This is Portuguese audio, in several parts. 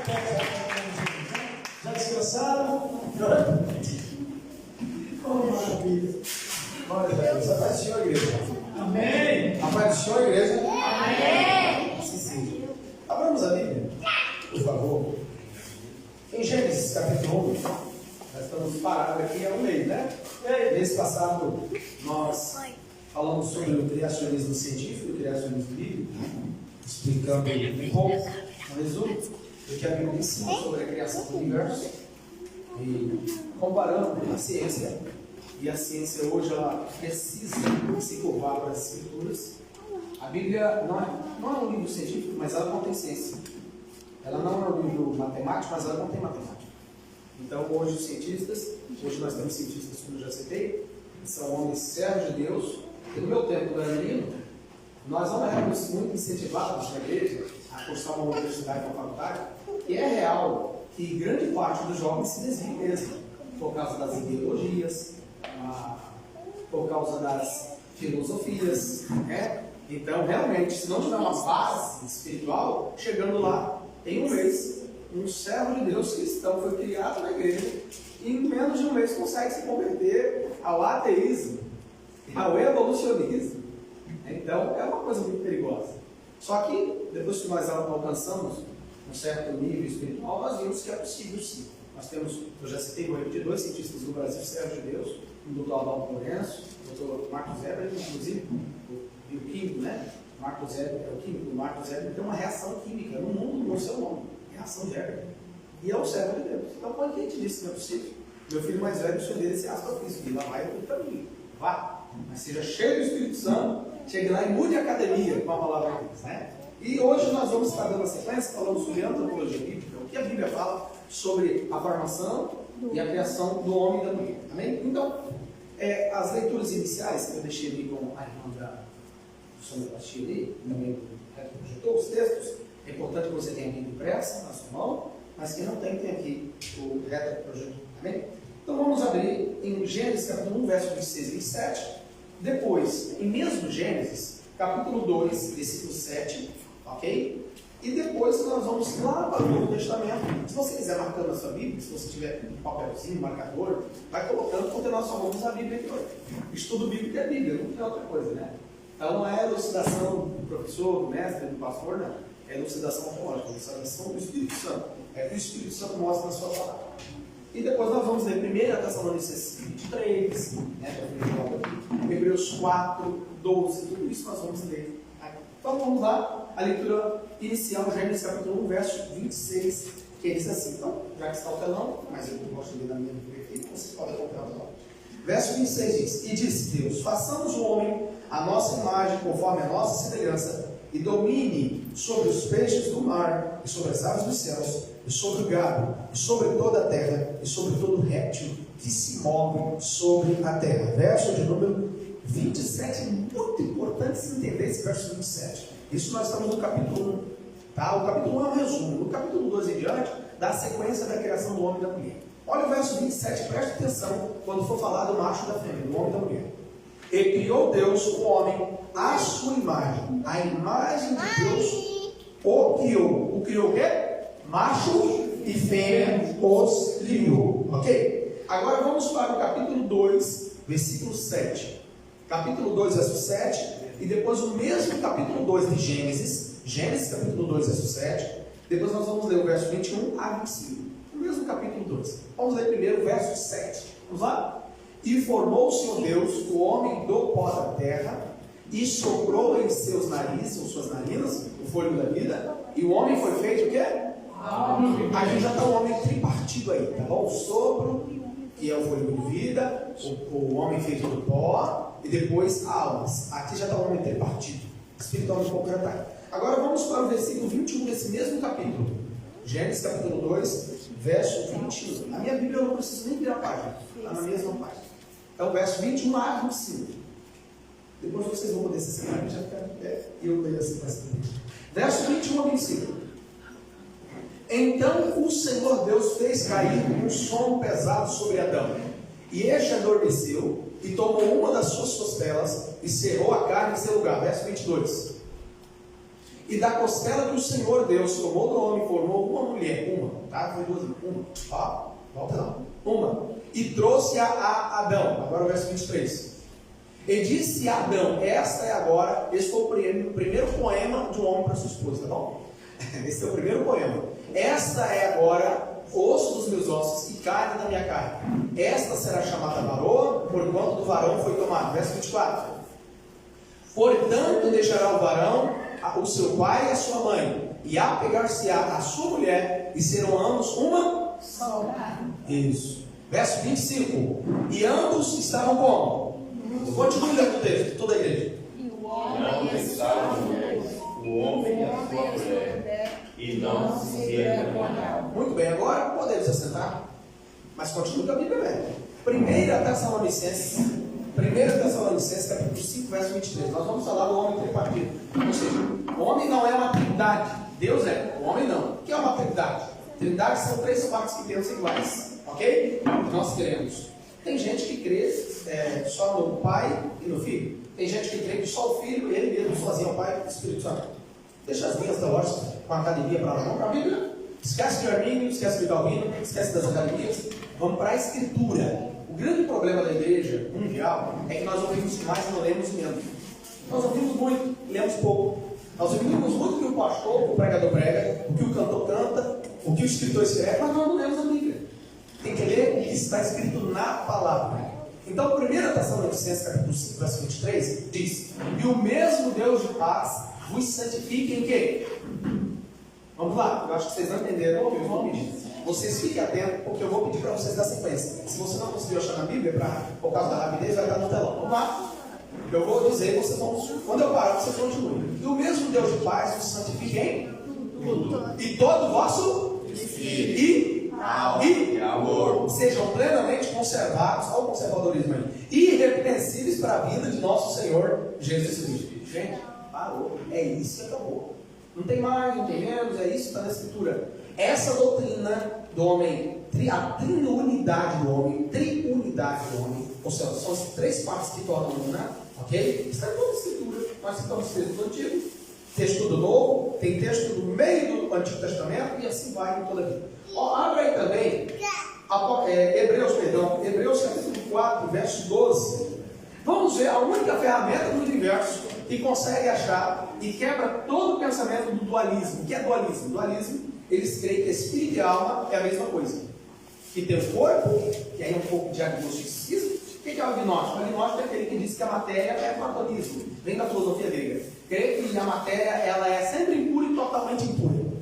Já descansaram? Oh, maravilha. Glória a Deus. A paz do Senhor, igreja. Amém. A paz do Senhor, igreja. Amém. Assim seja. Abramos a Bíblia, por favor. Em Gênesis, capítulo 1. Nós estamos parados aqui há um mês, né? Mês passado, nós falamos sobre o criacionismo científico e o criacionismo bíblico, explicando um pouco, um resumo, do que a Bíblia ensina sobre a criação do universo, e comparando a ciência. E a ciência hoje ela precisa se curvar para as escrituras. A Bíblia não é um livro científico, mas ela contém ciência. Ela não é um livro matemático, mas ela contém matemática. Então hoje os cientistas, hoje nós temos cientistas, como eu já citei, que são homens servos de Deus. E no meu tempo, quando eu era menino, nós não éramos muito incentivados na igreja a cursar uma universidade, uma faculdade, e é real que grande parte dos jovens se desvia mesmo, por causa das ideologias, por causa das filosofias, né? Então, realmente, se não tiver uma base espiritual, chegando lá, em um mês, um servo de Deus cristão foi criado na igreja e em menos de um mês consegue se converter ao ateísmo, ao evolucionismo. Então, é uma coisa muito perigosa. Só que, depois que nós alcançamos um certo nível espiritual, nós vimos que é possível sim. Nós temos, eu já citei, vou repetir, 2 cientistas do Brasil, servos de Deus, o Dr. Adalto Lourenço, o Dr. Marcos Eber, inclusive, o químico, né? Marcos Eber é o químico. O Marcos Eber tem uma reação química no mundo, no seu nome, reação de Eber. E é o servo de Deus. Então, quando a gente disse que não é possível, meu filho mais velho, o senhor dele, esse astrofísico, e lá vai o caminho. Vá, mas seja cheio do Espírito Santo, chegue lá e mude a academia com a palavra de Deus, né? E hoje nós vamos estar dando a sequência, falando sobre antropologia bíblica, o que a Bíblia fala sobre a formação e a criação do homem e da mulher. Amém? Então, as leituras iniciais que eu deixei ali com a irmã do sonoplastia ali, também projetou os textos. É importante que você tenha aqui impressa na sua mão, mas quem não tem aqui o retroprojetor. Amém? Então vamos abrir em Gênesis capítulo 1, verso 26 e 27. Depois, em mesmo Gênesis, capítulo 2, versículo 7, ok? E depois nós vamos lá para o Novo Testamento. Se você quiser marcando na sua Bíblia, se você tiver um papelzinho, um marcador, vai colocando, porque nós só vamos a Bíblia aqui hoje. Estudo bíblico é Bíblia, não tem outra coisa, né? Então não é elucidação do professor, do mestre, do pastor, não. É elucidação teológica, elucidação do Espírito Santo. É que o Espírito Santo mostra na sua palavra. E depois nós vamos ler 1 Tessalonicenses 23, né, Hebreus 4, 12, tudo isso nós vamos ler. Então vamos lá, a leitura inicial, Gênesis capítulo 1, verso 26, que diz assim. Então, já que está o telão, mas eu não gosto de ler na minha Bíblia aqui, vocês podem acompanhar o telão. Verso 26 diz: E disse Deus: façamos o homem a nossa imagem, conforme a nossa semelhança, e domine sobre os peixes do mar, e sobre as aves dos céus, e sobre o gado, e sobre toda a terra, e sobre todo réptil que se move sobre a terra. Verso de número 27, é muito importante se entender esse verso 27. Isso nós estamos no capítulo 1. Tá? O capítulo 1 é um resumo. No capítulo 2 em diante, dá a sequência da criação do homem e da mulher. Olha o verso 27, preste atenção quando for falar do macho e da fêmea, do homem e da mulher. E criou Deus o homem à sua imagem. A imagem de Deus o criou. O criou o quê? Macho e fêmea os criou. Ok? Agora vamos para o capítulo 2, versículo 7. Capítulo 2, verso 7. E depois o mesmo capítulo 2 de Gênesis. Gênesis, capítulo 2, verso 7. Depois nós vamos ler o verso 21 a 25. O mesmo capítulo 2. Vamos ler primeiro o verso 7. Vamos lá? E formou o Senhor Deus o homem do pó da terra, e soprou em seus narizes, ou suas narinas, o fôlego da vida, e o homem foi feito o quê? Aqui já está o homem tripartido aí, tá bom? O sopro, que é o fôlego de vida, o homem feito do pó, e depois almas. Aqui já está o homem tripartido. Espiritualmente um pouco já está. Agora vamos para o versículo 21 desse mesmo capítulo. Gênesis capítulo 2, verso 21. Na minha Bíblia eu não preciso nem virar a página, está na mesma página. Então, verso 21 a 25. Depois vocês vão poder se sentar, já fica e eu leio assim para cima. Verso 21 a 25. Então o Senhor Deus fez cair um sono pesado sobre Adão. E este adormeceu e tomou uma das suas costelas e cerrou a carne em seu lugar. Verso 22. E da costela que o Senhor Deus tomou do homem, formou uma mulher, tá? Foi duas, ó, volta lá, uma, e trouxe-a a Adão. Agora o verso 23. E disse a Adão: esta é agora, esse foi o primeiro poema de um homem para sua esposa, tá bom? Esse é o primeiro poema. Esta é agora osso dos meus ossos e carne da minha carne. Esta será chamada varoa, porquanto do varão foi tomado. Verso 24. Portanto deixará o varão o seu pai e a sua mãe, e apegar-se-á a sua mulher, e serão ambos uma só. Isso. Verso 25. E ambos estavam como? Continue lendo o texto, toda a igreja. E o homem estava com o homem e a sua mulher, e não se encontravam. Muito bem, agora podemos assentar, mas continue com a Bíblia aberta. 1 Tessalonicenses, capítulo 5, verso 23. Nós vamos falar do homem tripartido. Ou seja, o homem não é uma trindade, Deus é, o homem não. O que é uma trindade? Trindade são três partes que pensam iguais, ok? Nós cremos. Tem gente que crê só no Pai e no Filho. Tem gente que crê que só o Filho, ele mesmo, sozinho, é o Pai e o Espírito Santo. Deixa as linhas teológicas com a academia para lá, vamos para a Bíblia. Esquece de Armínio, esquece de Calvino, esquece das academias. Vamos para a Escritura. O grande problema da igreja mundial é que nós ouvimos mais e não lemos menos. Nós ouvimos muito e lemos pouco. Nós ouvimos muito o que o pastor, o pregador prega, o que o cantor canta, o que o escritor escreve, mas nós não lemos a Bíblia. Tem que ler o que está escrito na palavra. Então, 1 Tessalonicenses, capítulo 5, verso 23, diz: e o mesmo Deus de paz vos santifique em quê? Vamos lá, eu acho que vocês não entenderam o que eu vou pedir. Vocês fiquem atentos, porque eu vou pedir para vocês dar sequência. Se você não conseguiu achar na Bíblia, por causa da rapidez, vai estar no telão. Vamos lá? Eu vou dizer, vocês vão, quando eu parar, vocês continuem. E o mesmo Deus de paz vos santifique em tudo. E todo o vosso espírito e amor sejam plenamente conservados, olha o conservadorismo aí, irrepreensíveis para a vida de nosso Senhor Jesus Cristo. Gente, parou. É isso que acabou. Não tem mais, não tem menos, é isso que está na Escritura. Essa doutrina do homem, a triunidade do homem, ou seja, são as três partes que tornam uma, ok? Está em toda a Escritura. Nós citamos texto do Antigo, texto do Novo, tem texto do meio do Antigo Testamento e assim vai em toda a Bíblia. Abre aí também, Hebreus capítulo 4, verso 12. Vamos ver a única ferramenta do universo que consegue achar e quebra todo o pensamento do dualismo. O que é dualismo? Dualismo, eles creem que espírito e alma é a mesma coisa. Que tem o corpo, que aí é um pouco de agnosticismo. O que é o agnóstico? O agnóstico é aquele que diz que a matéria é platonismo. Vem da filosofia grega. Crê que a matéria ela é sempre impura e totalmente impura.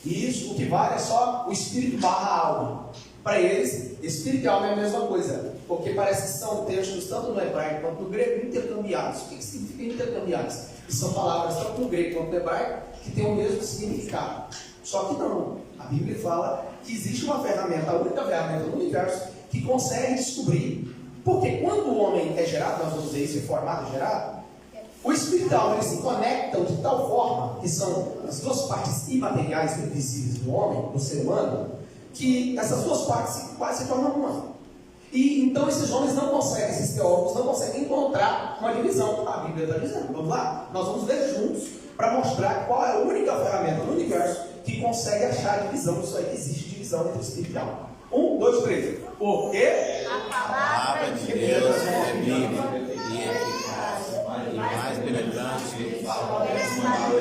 E isso, o que vale é só o espírito barra a alma. Para eles, espírito e alma é a mesma coisa. Porque parece que são textos, tanto no hebraico quanto no grego, intercambiados. O que significa intercambiados? Que são palavras, tanto no grego quanto no hebraico, que têm o mesmo significado. Só que não. A Bíblia fala que existe uma ferramenta, a única ferramenta do universo, que consegue descobrir. Porque quando o homem é gerado, nós vamos dizer isso, é formado e gerado, o espírito e a alma eles se conectam de tal forma, que são as duas partes imateriais e invisíveis do homem, do ser humano, que essas duas partes quase se tornam uma. E então esses homens não conseguem, esses teólogos não conseguem encontrar uma divisão. A Bíblia está dizendo, vamos lá, nós vamos ler juntos para mostrar qual é a única ferramenta do universo que consegue achar a divisão. Isso aí, existe divisão entre espírito e alma. 1, 2, 3. Porque a palavra de Deus é viva e eficaz, e mais penetrante que qualquer espada.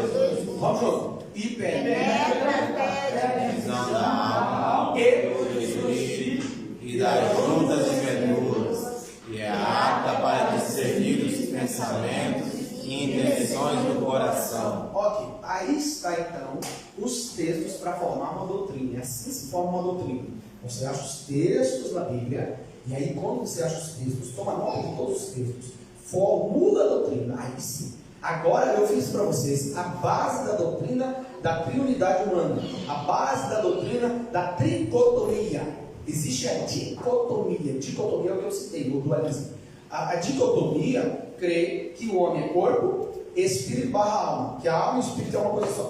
Vamos junto. E penetra até a divisão da alma e do espírito e das juntas e medulas, e é apta para discernir os pensamentos e intenções do coração. Ok, aí está então os textos para formar uma doutrina. E assim se forma uma doutrina. Você acha os textos na Bíblia, e aí quando você acha os textos, toma nota de todos os textos, formula a doutrina. Aí sim. Agora eu fiz para vocês a base da doutrina da triunidade humana, a base da doutrina da tricotomia. Existe a dicotomia. Dicotomia é o que eu citei, o dualismo. A dicotomia crê que o homem é corpo, espírito barra alma. Que a alma e o espírito é uma coisa só.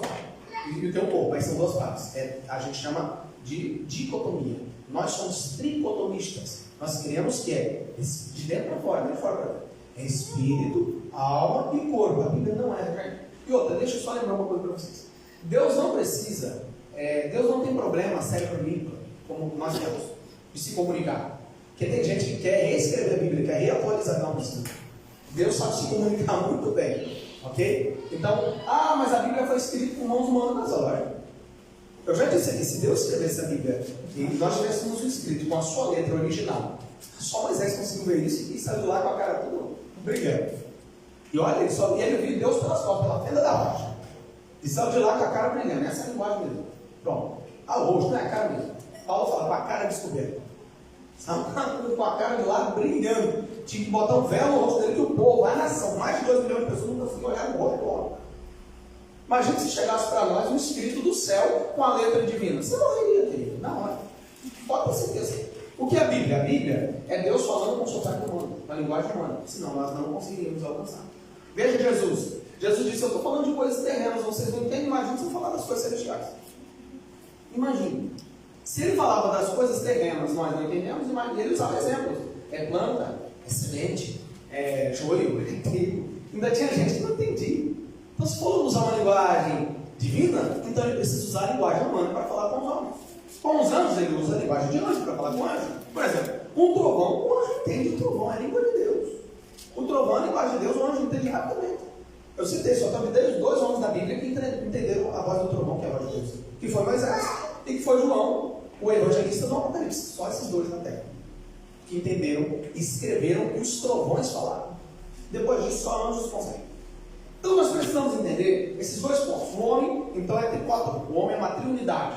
E tem um corpo, aí são duas partes. A gente chama de dicotomia. Nós somos tricotomistas. Nós cremos que é de dentro para fora, de fora para dentro. É espírito, alma e corpo. A Bíblia não é. E E outra, deixa eu só lembrar uma coisa para vocês. Deus não precisa, Deus não tem problema cérebro limpo, como nós temos, de se comunicar. Porque tem gente que quer reescrever a Bíblia, quer reatualizar, não precisa. Deus sabe se comunicar muito bem, ok? Então, mas a Bíblia foi escrita com mãos humanas, olha. Eu já disse aqui, se Deus escrevesse a Bíblia e nós tivéssemos escrito com a sua letra original, só Moisés conseguiu ver isso e saiu lá com a cara toda brilhando. E olha, ele viu Deus pelas costas, pela fenda da rocha. E saiu de lá com a cara brilhando. Essa é a linguagem mesmo. Pronto. O rosto não é a cara mesmo. Paulo fala, com a cara descoberta. Saiu com a cara de lá brilhando. Tinha que botar um véu no rosto dele, que o povo, a nação, mais de 2 milhões de pessoas não conseguiam olhar no rosto do homem. Imagina se chegasse para nós um escrito do céu com a letra divina. Você morreria, querido. Na hora. Pode ter certeza. O que é a Bíblia? A Bíblia é Deus falando com o sotaque humano, com a linguagem humana. Senão nós não conseguiríamos alcançar. Veja Jesus. Jesus disse, eu estou falando de coisas terrenas, vocês não entendem, imagina se eu falar das coisas celestiais. Imagine. Se ele falava das coisas terrenas, nós não entendemos, ele usava exemplos. É planta, é semente, é joio, é trigo. Ainda tinha gente que não entendia. Então, se for usar uma linguagem divina, então ele precisa usar a linguagem humana para falar com os homens. Com os anjos, ele usa a linguagem de anjo para falar com o anjo. Por exemplo, um trovão, o anjo entende o trovão, é a língua de Deus. O trovão é a linguagem de Deus, o anjo entende rapidamente. Eu citei, só talvez 2 homens da Bíblia que entenderam a voz do trovão, que é a voz de Deus. Que foi Moisés e que foi João, o evangelista do Apocalipse. Só esses 2 na terra. Que entenderam e escreveram o que os trovões falaram. Depois disso, só anjos conseguem. Então nós precisamos entender esses 2 pontos. O homem, então, é tripótico. O homem é uma triunidade.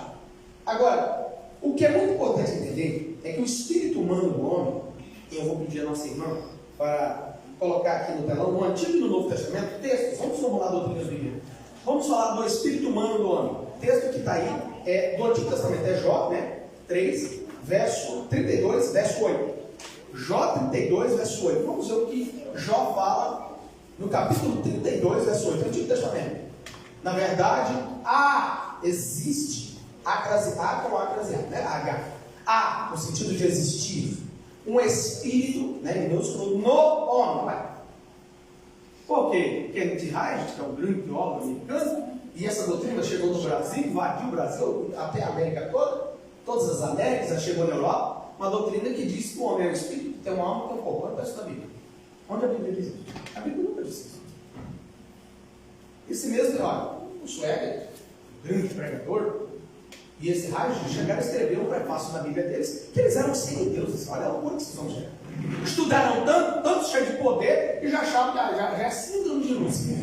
Agora, o que é muito importante entender é que o espírito humano do homem, e eu vou pedir a nossa irmã para colocar aqui no telão, no Antigo e no Novo Testamento, textos, vamos formular doutrinas bíblicas. Vamos falar do espírito humano do homem. O texto que está aí do Antigo Testamento é Jó, 3, verso 32, verso 8. Jó 32, verso 8. Vamos ver o que Jó fala no capítulo 32, verso 8, do Antigo Testamento. Na verdade, existe, com acrasear, né? Há, no sentido de existir, um espírito, minúsculo, no homem. Por quê? Kenneth Reich, que é um grande teólogo americano, e essa doutrina chegou no Brasil, invadiu o Brasil, até a América toda, todas as Américas, chegou na Europa, uma doutrina que diz que o homem é um espírito, tem uma alma, tem um corpo. Onde está isso na Bíblia? Onde a Bíblia diz isso? A Bíblia nunca diz isso. Esse mesmo, o Schweger, grande pregador, e esse Reich chegaram a escrever um prefácio na Bíblia deles, que eles eram semideuses. Olha a loucura que vocês vão chegar. Estudaram tanto cheio de poder, e já achavam que já é síndrome de Lúcifer.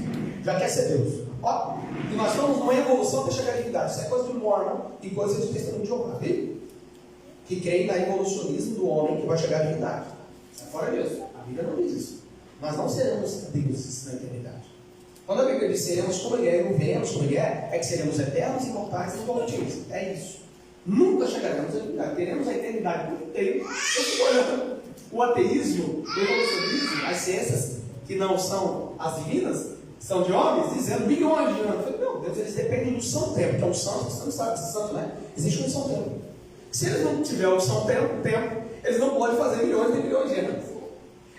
Já quer ser Deus. E nós estamos numa evolução até chegar à divindade. Isso é coisa de Mormon e coisa de testemunho de Jeová, viu? Que creem na evolucionismo do homem que vai chegar à divindade. Sai fora disso. A Bíblia não diz isso. Nós não seremos deuses na eternidade. Quando a Bíblia diz seremos como Ele é e não veremos como Ele é que seremos eternos, imortais e incorruptíveis. É isso. Nunca chegaremos à eternidade. Teremos a eternidade por inteiro. Eu fico olhando o ateísmo, o evolucionismo, as ciências que não são as divinas, são de homens, dizendo bilhões de anos. Eu falei, meu Deus, eles dependem do São Tempo, que é um santo, você não sabe se santo, né? Existe um São Tempo. Se eles não tiverem o São Tempo, eles não podem fazer milhões e milhões de anos.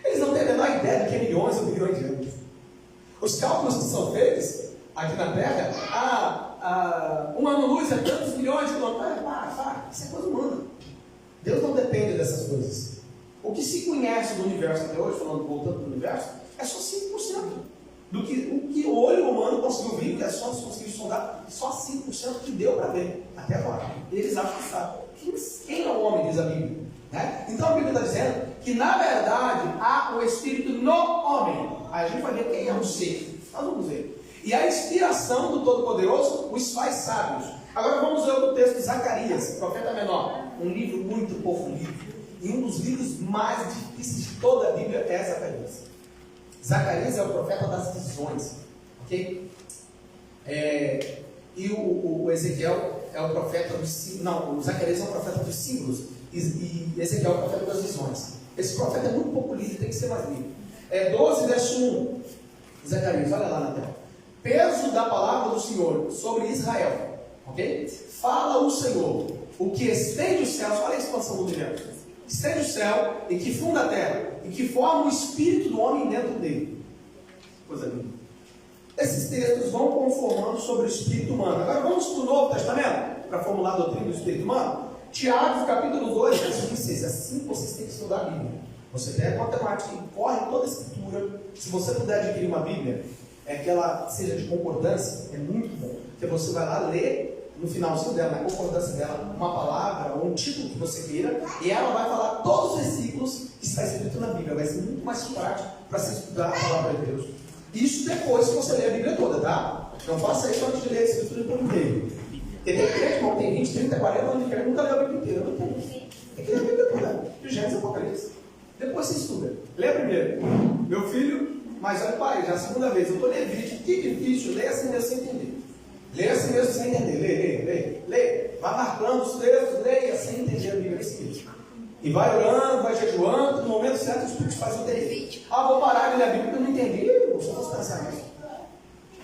Eles não têm a menor ideia do que é milhões ou bilhões de anos. Os cálculos que são feitos aqui na Terra, um ano-luz é tantos milhões de quilômetros. Isso é coisa humana. Deus não depende dessas coisas. O que se conhece do universo até hoje, voltando do universo, é só 5% do que o olho humano conseguiu ver, que as sondas conseguiram sondar, só 5% que deu para ver até agora. E eles acham que sabem. Quem é o homem, diz a Bíblia? Né? Então a Bíblia está dizendo que, na verdade, há o Espírito no homem. Aí a gente vai ver quem é o ser. Nós vamos ver. E a inspiração do Todo-Poderoso os faz sábios. Agora vamos ver o texto de Zacarias, profeta menor. Um livro muito pouco lido. E um dos livros mais difíceis de toda a Bíblia é Zacarias. Zacarias é o profeta das visões. Ok? E o Ezequiel é o profeta dos símbolos. Não, o Zacarias é o profeta dos símbolos. E Ezequiel é o profeta das visões. Esse profeta é muito pouco lido, tem que ser mais lido. 12, verso 1. Zacarias, olha lá na tela. Peso da palavra do Senhor sobre Israel. Ok? Fala o Senhor, o que estende os céus. Olha a expansão do universo. Estende o céu e que funda a terra. E que forma o espírito do homem dentro dele. Coisa linda. Esses textos vão conformando sobre o espírito humano. Agora vamos para o Novo Testamento, para formular a doutrina do espírito humano. Tiago, capítulo 2, verso 26. Assim vocês têm que estudar a Bíblia. Você pega a matemática e corre toda a escritura. Se você puder adquirir uma Bíblia, que ela seja de concordância, é muito bom. Porque você vai lá ler no finalzinho dela, na concordância dela, uma palavra ou um título que você queira, e ela vai falar todos os versículos que está escrito na Bíblia. Vai ser muito mais prático para você estudar a palavra de Deus. Isso depois que você ler a Bíblia toda, tá? Não faça isso antes de ler a escritura por inteiro. Porque tem crente, irmão, tem 20, 30, 40 anos de crente, nunca leu a Bíblia inteira. Não tem. Tem que ler a Bíblia toda. De Gênesis e Apocalipse. Depois você estuda. Lê primeiro. Meu filho, mas olha, pai, já é a segunda vez. Eu estou lendo Levítico, que difícil. Lê assim mesmo sem entender. Lê assim mesmo sem entender. Lê. Vai marcando os textos, leia sem entender a Bíblia. E vai orando, vai jejuando. No momento certo, o Espírito faz o dele. Vou parar de ler a Bíblia porque eu não entendi. Eu só posso pensar nisso.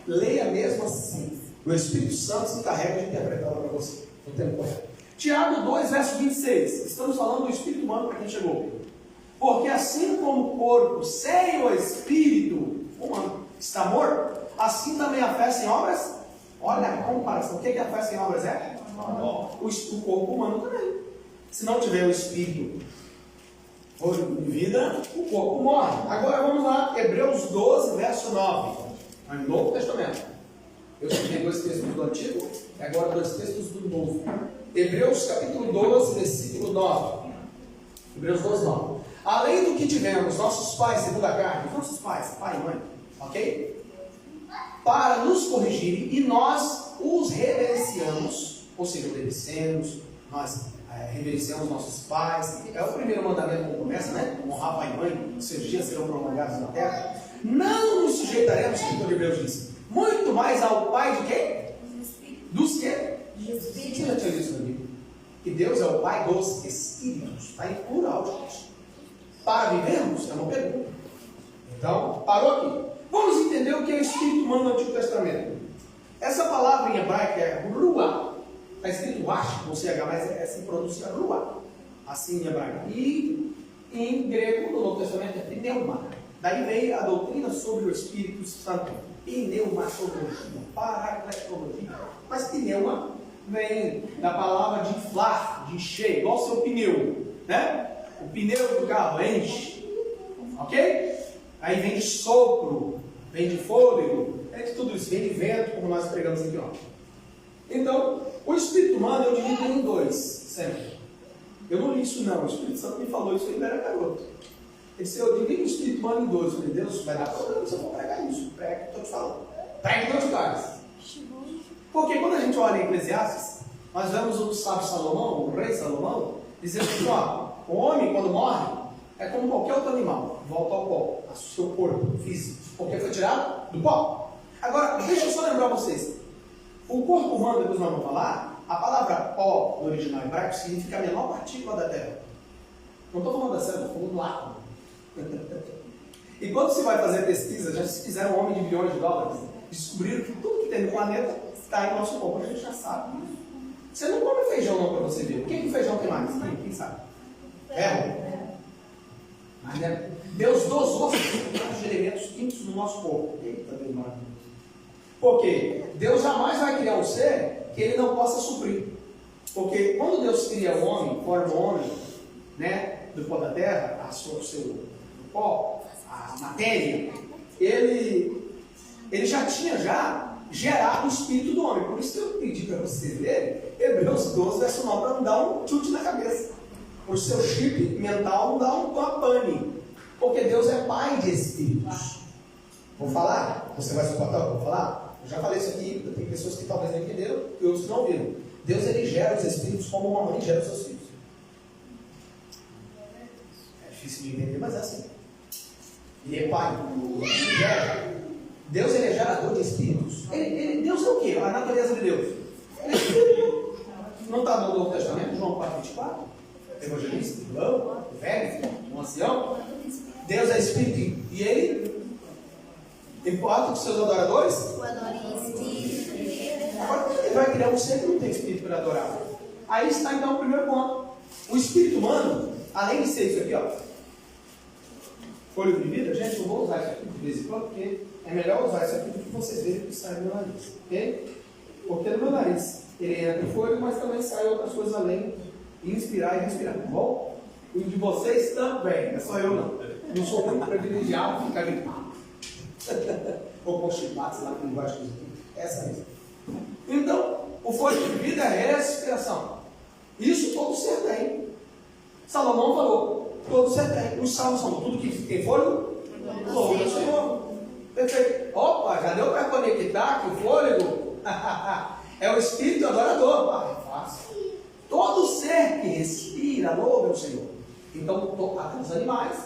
Leia mesmo assim. O Espírito Santo se encarrega de interpretar para você. No tempo correto. Tiago 2, verso 26. Estamos falando do Espírito humano para quem chegou. Porque assim como o corpo sem o Espírito humano está morto, assim também a fé sem obras. Olha a comparação. O que a fé sem obras é? O corpo humano também. Se não tiver o Espírito de vida, o corpo morre. Agora vamos lá, Hebreus 12, verso 9. No Novo Testamento. Eu citei 2 textos do Antigo e agora 2 textos do Novo. Hebreus capítulo 12, versículo 9. Hebreus 12, 9. Além do que tivemos, nossos pais, segundo a carne, nossos pais, pai e mãe, ok? Para nos corrigirem, e nós os reverenciamos, ou seja, obedecemos, nós reverenciamos nossos pais. É o primeiro mandamento como começa, né? Honrar pai e mãe, os seus dias serão prolongados na terra. Não nos sujeitaremos, como o Hebreus diz, muito mais ao pai de quem? Dos quê? Você já tinha visto na Bíblia? Que Deus é o pai dos espíritos. Está em plural, gente. Para vivermos? É uma pergunta. Então, parou aqui. Vamos entender o que é o espírito humano no Antigo Testamento. Essa palavra em hebraico é ruah. Está escrito wash, com CH, mas se pronuncia ruah. Assim em hebraico. E em grego, no Novo Testamento, é pneuma. Daí veio a doutrina sobre o Espírito Santo. Pneumatologia, paracletologia. Mas pneuma vem da palavra de inflar, de encher, igual o seu pneu, né? O pneu do carro enche, ok? Aí vem de sopro, vem de fôlego, vem de tudo isso, vem de vento, como nós pregamos aqui, ó. Então, o espírito humano eu divido em 2, sempre. Eu não li isso não, o Espírito Santo me falou isso, ele era garoto. Ele disse, eu divido o espírito humano em 2. Eu falei, Deus, vai dar problema se eu for pregar isso. Prega o que eu estou te falando. Prega em 2 lugares. Porque quando a gente olha em Eclesiastes, nós vemos o sábio Salomão, o rei Salomão, dizendo assim, ó, o homem quando morre, é como qualquer outro animal, volta ao pó, ao seu corpo físico, porque foi tirado do pó. Agora, deixa eu só lembrar vocês, o corpo humano, depois nós vamos falar, a palavra pó, no original hebraico, significa a menor partícula da terra. Não estou falando da terra, estou falando do átomo. E quando se vai fazer pesquisa, já se fizeram um homem de bilhões de dólares, descobriram que tudo que tem no planeta está em nosso corpo, a gente já sabe isso. Você não come feijão não para você ver. O que o feijão tem mais? Quem sabe? Mas, né? Deus dosou os elementos químicos no nosso corpo. Eita, Deus maravilhoso. Por quê? Deus jamais vai criar um ser que ele não possa suprir. Porque quando Deus cria o homem, forma o homem, né, do pó da terra, o seu pó, a matéria, ele já tinha gerado o espírito do homem. Por isso que eu pedi para vocês lerem Hebreus 12, verso 9, para não dar um chute na cabeça. O seu chip mental não dá uma pane. Porque Deus é pai de espíritos. Vou falar? Você vai suportar o que eu vou falar? Eu já falei isso aqui, tem pessoas que talvez não entenderam e outros que não viram. Deus ele gera os espíritos como uma mãe gera os seus filhos. É difícil de entender, mas é assim. Ele é pai. Ele gera. Deus ele é gerador de espíritos. Deus é o quê? A natureza de Deus. Ele é espírito. Não está no Novo Testamento, João 4, 24? Evangelista, irmão, velho, um ancião. Deus é espírito e ele importa dos seus adoradores? O adora em espírito. Agora ele vai criar um ser que não tem espírito para adorar. Aí está então o primeiro ponto. O espírito humano, além de ser isso aqui, ó, folha de vida, gente, eu vou usar isso aqui de vez em quando, porque é melhor usar isso aqui do que vocês verem que sai do meu nariz, ok? Porque no meu nariz ele entra o fôlego, mas também sai outras coisas além de inspirar e respirar, tá bom? E o de vocês também, não é só eu não. Não sou muito privilegiado de ficar gritando. Ou com chibates lá com linguagem positiva. Essa mesmo. Então, o fôlego de vida é respiração. Isso todo ser tem. Salomão falou, todo ser tem. Os salmos são tudo que tem fôlego, louva o Senhor. Perfeito. Opa, já deu para conectar que o fôlego é o espírito adorador. Ah, é fácil. Todo ser que respira louva o Senhor. Então, até os animais.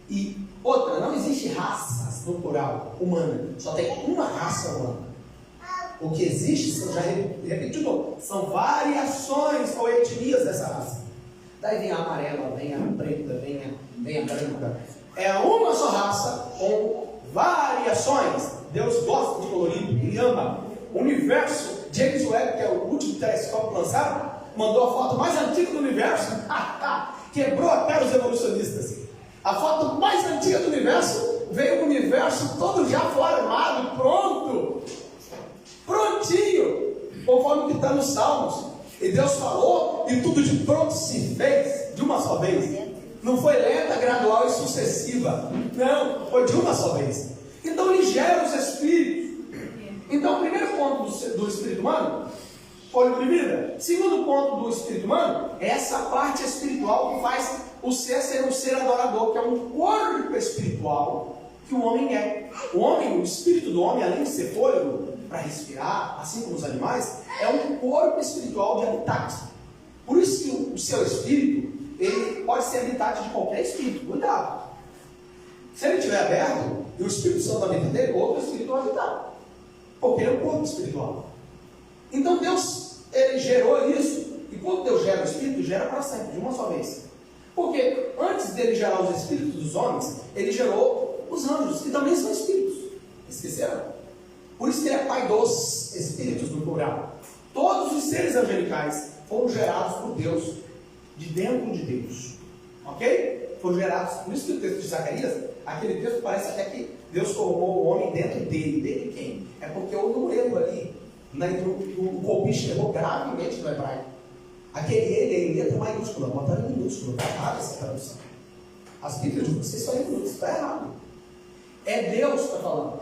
E outra, não existe raças no plural humana. Só tem uma raça humana. O que existe, já repeti de novo, são variações ou etnias dessa raça. Daí vem a amarela, vem a preta, vem a branca. É uma só raça com variações. Deus gosta de colorido, Ele ama. O universo, James Webb, que é o último telescópio lançado, mandou a foto mais antiga do universo. Quebrou até os evolucionistas. A foto mais antiga do universo veio o universo todo já formado, pronto. Prontinho, conforme que está nos Salmos. E Deus falou e tudo de pronto se fez de uma só vez. Não foi lenta, gradual e sucessiva. Não, foi de uma só vez. Então Ele gera os espíritos. Então o primeiro ponto do espírito humano, fôlego de vida. Segundo ponto do espírito humano, é essa parte espiritual que faz o ser um ser adorador, que é um corpo espiritual que o homem é. O homem, o espírito do homem, além de ser fôlego para respirar, assim como os animais, é um corpo espiritual de habitat. Por isso que o seu espírito, ele pode ser habitat de qualquer espírito. Cuidado. Se ele estiver aberto e o Espírito Santo da mente dele, outro espírito vai habitar. Porque ele é um corpo espiritual. Então Deus, Ele gerou isso. E quando Deus gera o espírito, gera para sempre, de uma só vez. Porque antes dele gerar os espíritos dos homens, Ele gerou os anjos, que também são espíritos. Esqueceram? Por isso que Ele é Pai dos espíritos no plural. Todos os seres angelicais foram gerados por Deus, de dentro de Deus. Ok? Foram gerados. Por isso que o texto de Zacarias, aquele texto parece até que Deus formou o homem dentro dele. Dele quem? É porque houve um erro ali. O colpista errou gravemente no hebraico. Aquele ele é em letra maiúscula, botaram em minúscula. Está errada essa tradução. As Bíblias de vocês são em minúsculas, está errado. É Deus que está falando.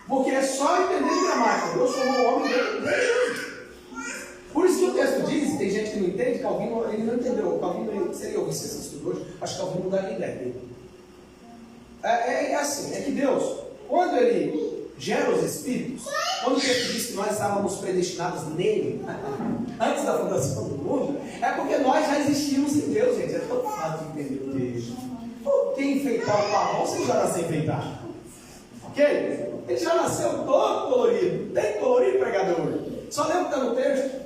Porque é só entender a gramática. Deus formou o homem dele. Por isso que o texto diz, tem gente que não entende, Calvino ele não entendeu. Calvino seria ouvir se você estudou hoje, acho que Calvino não dá nem ideia dele. É assim, é que Deus, quando Ele gera os espíritos, quando o texto diz que nós estávamos predestinados nele, antes da fundação do mundo, é porque nós já existimos em Deus, gente. É tão fácil de entender o texto. Por que enfeitar o pavão se ele já nasceu enfeitado? Ok? Ele já nasceu todo colorido. Tem colorido, pregador? Só lembra que está no texto.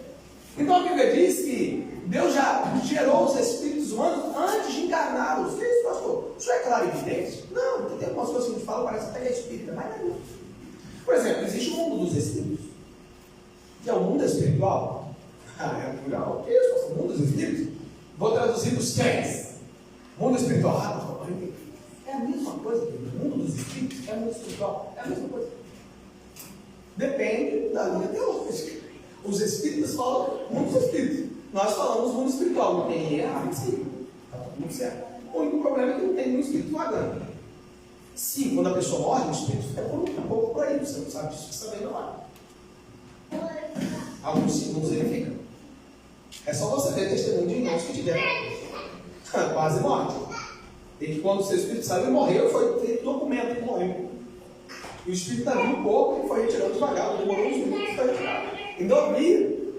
Então a Bíblia diz que Deus já gerou os espíritos humanos antes de encarná-los. O que é isso, pastor? Isso é claro e evidente? Não, tem algumas coisas que a gente fala, parece até que é espírita, mas não é. Por exemplo, existe o mundo dos espíritos, que é o mundo espiritual. É legal. O que é isso, pastor? O mundo dos espíritos? Vou traduzir dos três. Mundo espiritual. Pastor, é a mesma coisa. O mundo dos espíritos é o mundo espiritual. É a mesma coisa. Depende da linha teológica. Os espíritos falam mundo dos espíritos. Nós falamos mundo espiritual. Não tem errado, sim. Está tudo muito certo. O único problema é que não tem nenhum espírito vagando. Sim, quando a pessoa morre, o espírito fica por um pouco por aí. Você não sabe disso, que você também não há. Alguns segundos ele fica. É só você ver testemunho de irmãos que tiveram quase morte. E que quando o seu espírito saiu e morreu, foi feito documento que morreu. E o espírito está vindo um pouco e foi retirando devagar. Demorou uns minutos e foi retirado. Em dormir.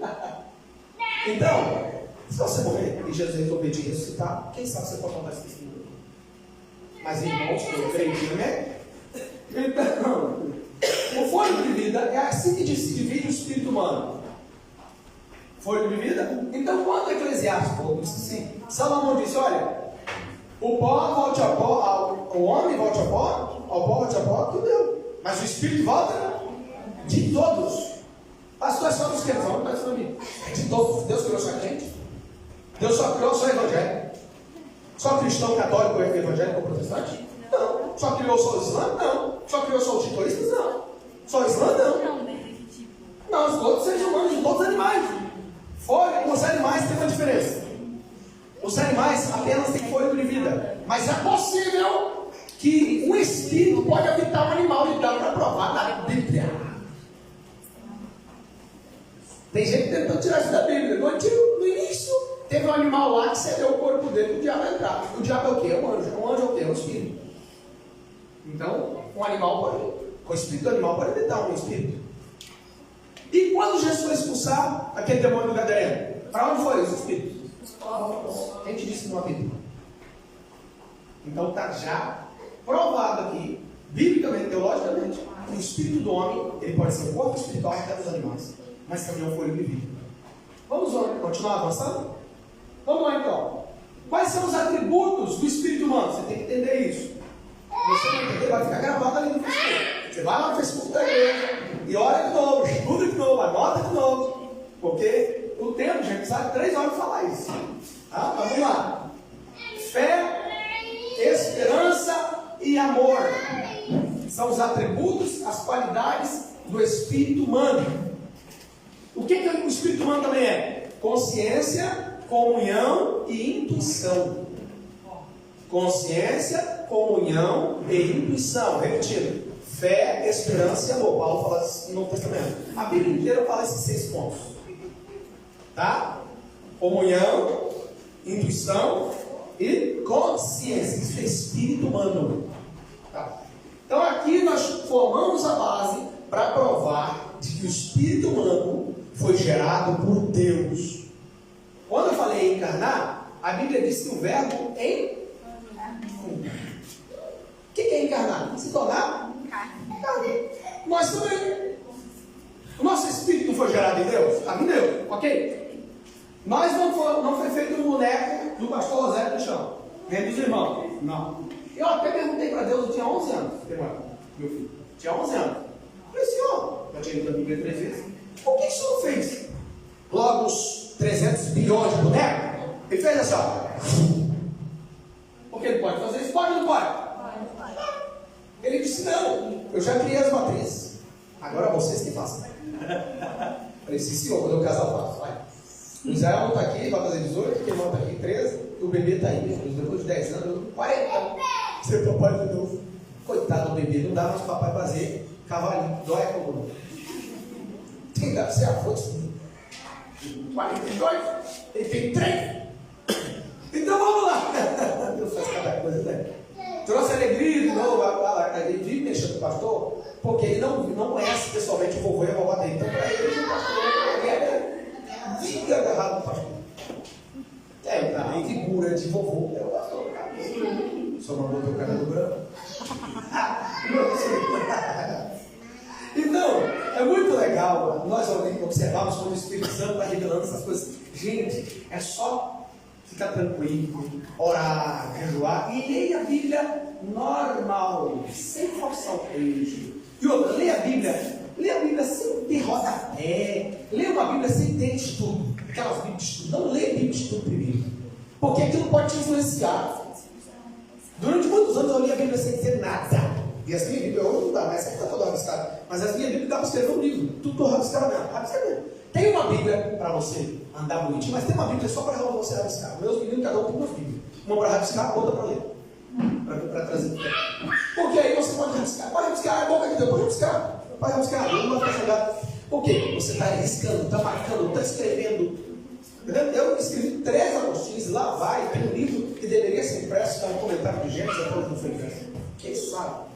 Então, se você morrer e Jesus resolver te ressuscitar, quem sabe você pode contar esse testemunho? Mas irmãos, eu creio que não é. Então, o fôlego de vida é assim que se divide o espírito humano. Fôlego de vida? Então, quando o Eclesiástico disse assim, Salomão disse, olha, o pó volte ao pó, o homem volte ao pó volte ao pó, tudo deu. Mas o espírito volta de todos. Pastor, é só dos crentes, não está para mim. É de todos. Deus criou só crente. Deus só criou só evangélico. Só cristão católico, evangélico ou protestante? Não. Só criou só o Islã? Não. Só criou só os titoístas? Não. Só o Islã? Não. Não, todos os seres humanos, todos os animais. Os animais têm uma diferença. Os animais apenas têm fôlego de vida. Mas é possível que um espírito pode habitar um animal, e dá para provar na Bíblia. Tem gente tentando tirar isso da Bíblia. No início, teve um animal lá que cedeu o corpo dele para o diabo entrar. O diabo é o quê? É um anjo. Um anjo é o quê? É um espírito. Então, um animal pode, o espírito do animal pode habitar um espírito. E quando Jesus foi expulsar aquele demônio do Gadareno, para onde foi os espíritos? Quem te disse numa Bíblia? Então está já provado aqui, biblicamente, teologicamente, que o espírito do homem, ele pode ser o corpo espiritual até dos animais, mas também é um fôlego de vida. Vamos continuar avançando? Vamos lá então. Quais são os atributos do espírito humano? Você tem que entender isso. Você não entender, vai ficar gravado ali no Facebook. Você vai lá no Facebook da igreja e olha de novo, estuda de novo, anota de novo. Porque o tempo, gente, sabe 3 horas de falar isso. Tá? Vamos lá. Fé, esperança e amor são os atributos, as qualidades do espírito humano. O que o espírito humano também é? Consciência, comunhão e intuição. Consciência, comunhão e intuição. Repetindo. Fé, esperança e amor. Paulo fala isso no Novo Testamento. A Bíblia inteira fala esses 6 pontos. Tá? Comunhão, intuição e consciência. Isso é espírito humano. Tá? Então aqui nós formamos a base para provar de que o espírito humano foi gerado por Deus. Quando eu falei encarnar, a Bíblia diz que o verbo o que é encarnar? Se tornar carne. Nós também. O nosso espírito não foi gerado em Deus? A mim Deus, ok? Nós não foi feito um boneco do pastor José no chão, nem dos irmãos. Não. Eu até perguntei para Deus, eu tinha 11 anos, meu filho. Tinha 11 anos. Eu falei, Senhor, eu tinha lido a Bíblia 3 vezes. Por que o Senhor fez logo os 300 bilhões de bonecos? Ele fez assim, ó. Porque ele pode fazer isso? Pode ou não pode? Ele disse, não, eu já criei as matrizes. Agora vocês que façam. Eu falei, sim, senhor, quando eu casar eu faço. Vai. O Israel está aqui, vai fazer 18, quem está aqui 13, o bebê está aí, depois de 10 anos, 40. Seu papai de novo. Coitado do bebê, não dá mais para o papai fazer cavalinho, dói a coluna. Tem que ser a força. 42, ele tem 3. Então vamos lá. Deus faz cada coisa, né? Trouxe alegria de novo. Ele vive mexendo com o pastor, porque ele não conhece pessoalmente o vovô e a vovó dele. Então, para ele, o pastor vive agarrado no pastor. É, a figura de vovô é o pastor. Só não botou o cara do branco. Então, é muito legal nós observarmos como o Espírito Santo está revelando essas coisas. Gente, é só ficar tranquilo, orar, jejuar e leia a Bíblia normal, sem forçar o queijo. E outra, leia a Bíblia sem ter rodapé, leia uma Bíblia sem ter estudo, aquelas Bíblias de estudo. Não leia a Bíblia de estudo primeiro, porque aquilo pode te influenciar. Durante muitos anos eu li a Bíblia sem ter nada. E as minhas Bíblias hoje não dá, mas sempre está toda rabiscada. Mas as minhas Bíblias dá para escrever um livro, tudo rabiscado mesmo. Tem uma Bíblia para você andar bonitinho, mas tem uma Bíblia só para você rabiscar. Meus meninos, cada um tem duas Bíblias. Uma para rabiscar, outra para ler. Para trazer. Porque aí você pode rabiscar. Pode rabiscar, é boca de Deus, pode rabiscar. Pode rabiscar, não vai ficar jogado. Por quê? Você está riscando, está marcando, está escrevendo. Eu escrevi 3 apostins, lá vai, tem um livro que deveria ser impresso, está no comentário de Gênesis, até hoje não foi impresso. Quem sabe?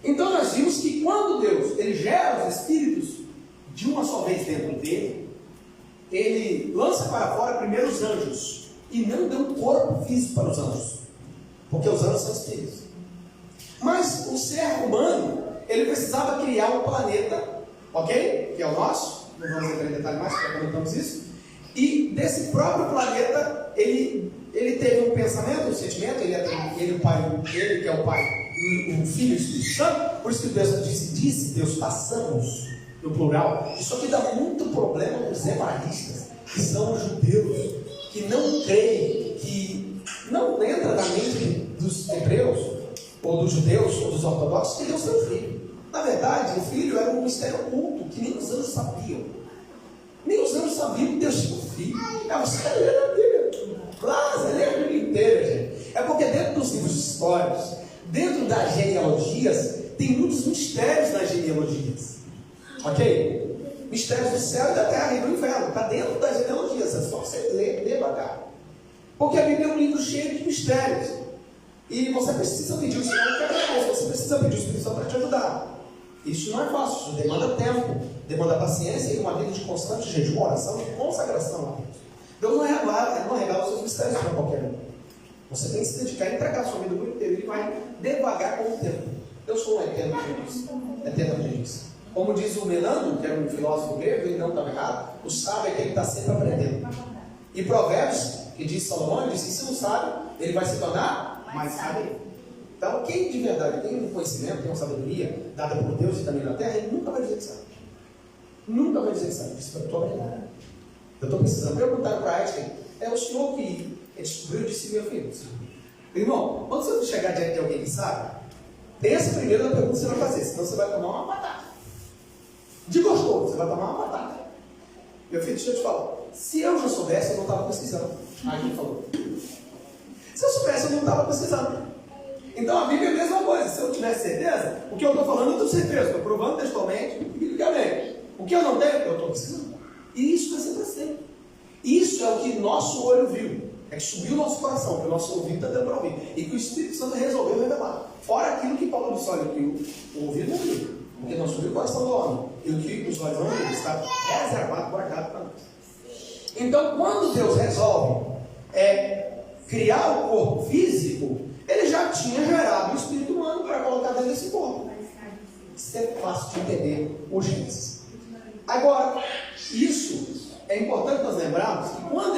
Então nós vimos que quando Deus ele gera os espíritos de uma só vez dentro dele, ele lança para fora primeiro os anjos e não deu um corpo físico para os anjos, porque os anjos são espíritos. Mas o ser humano, ele precisava criar um planeta, ok? Que é o nosso, não vamos entrar em detalhe mais, porque comentamos isso. E desse próprio planeta, ele teve um pensamento, um sentimento, ele que é o Pai, o Filho e o Espírito Santo. Por isso que Deus disse Deus, façamos, no plural. Isso aqui dá muito problema com os hebraístas, que são os judeus, que não creem, que não entra na mente dos hebreus ou dos judeus, ou dos ortodoxos, que Deus tem um filho. Na verdade, o filho era um mistério oculto, que nem os anjos sabiam. Nem os anjos sabiam que Deus tinha um filho. Você lê a Bíblia. Claro, você lê a Bíblia inteira, gente. É porque dentro dos livros históricos, dentro das genealogias, tem muitos mistérios nas genealogias. Ok? Mistérios do céu e da terra e do inferno. Está dentro das genealogias. É só você ler devagar. Porque a Bíblia é um livro cheio de mistérios. E você precisa pedir o Senhor, você precisa pedir o Espírito Santo para te ajudar. Isso não é fácil, isso demanda tempo, demanda paciência e uma vida de constante jejum, oração e consagração a Deus. Deus não revela os seus mistérios para qualquer um. Você tem que se dedicar e entregar a sua vida por inteiro. Ele vai devagar com o tempo. Eu sou um eterno aprendiz. Como diz o Menandro, que era um filósofo grego, ele não estava errado, o sábio é aquele que está sempre aprendendo. E Provérbios, que diz Salomão, ele disse que se não sabe, ele vai se tornar mais sábio. Então, quem de verdade tem um conhecimento, tem uma sabedoria dada por Deus e também na terra, ele nunca vai dizer que sabe. Nunca vai dizer que sabe. Isso eu estou aprendendo. Eu estou precisando perguntar para Einstein. É o senhor que descobriu, disse meu filho. Irmão, quando você chegar diante de alguém que sabe, pensa primeiro na pergunta que você vai fazer, senão você vai tomar uma batata. De gostoso, você vai tomar uma batata. Meu filho, deixa eu te falar. Se eu já soubesse, eu não estava pesquisando. Aí ele falou. Se eu soubesse, eu não estava pesquisando. Então a Bíblia é a mesma coisa. Se eu tivesse certeza, o que eu estou falando eu tenho certeza. Estou provando textualmente e biblicamente. O que eu não tenho, eu estou precisando. E isso vai ser para sempre. Isso é o que nosso olho viu. É que subiu o nosso coração, que o nosso ouvido está dando para ouvir. E que o Espírito Santo resolveu revelar. Fora aquilo que Paulo disse, olha, que o ouvido não viu. Porque não subiu o coração do homem. E o que os olhos não viram está reservado, guardado para nós. Então, quando Deus resolve criar o corpo físico, ele já tinha gerado o espírito humano para colocar dentro desse corpo. Isso é fácil de entender o Gênesis. Agora, isso é importante nós lembrarmos que quando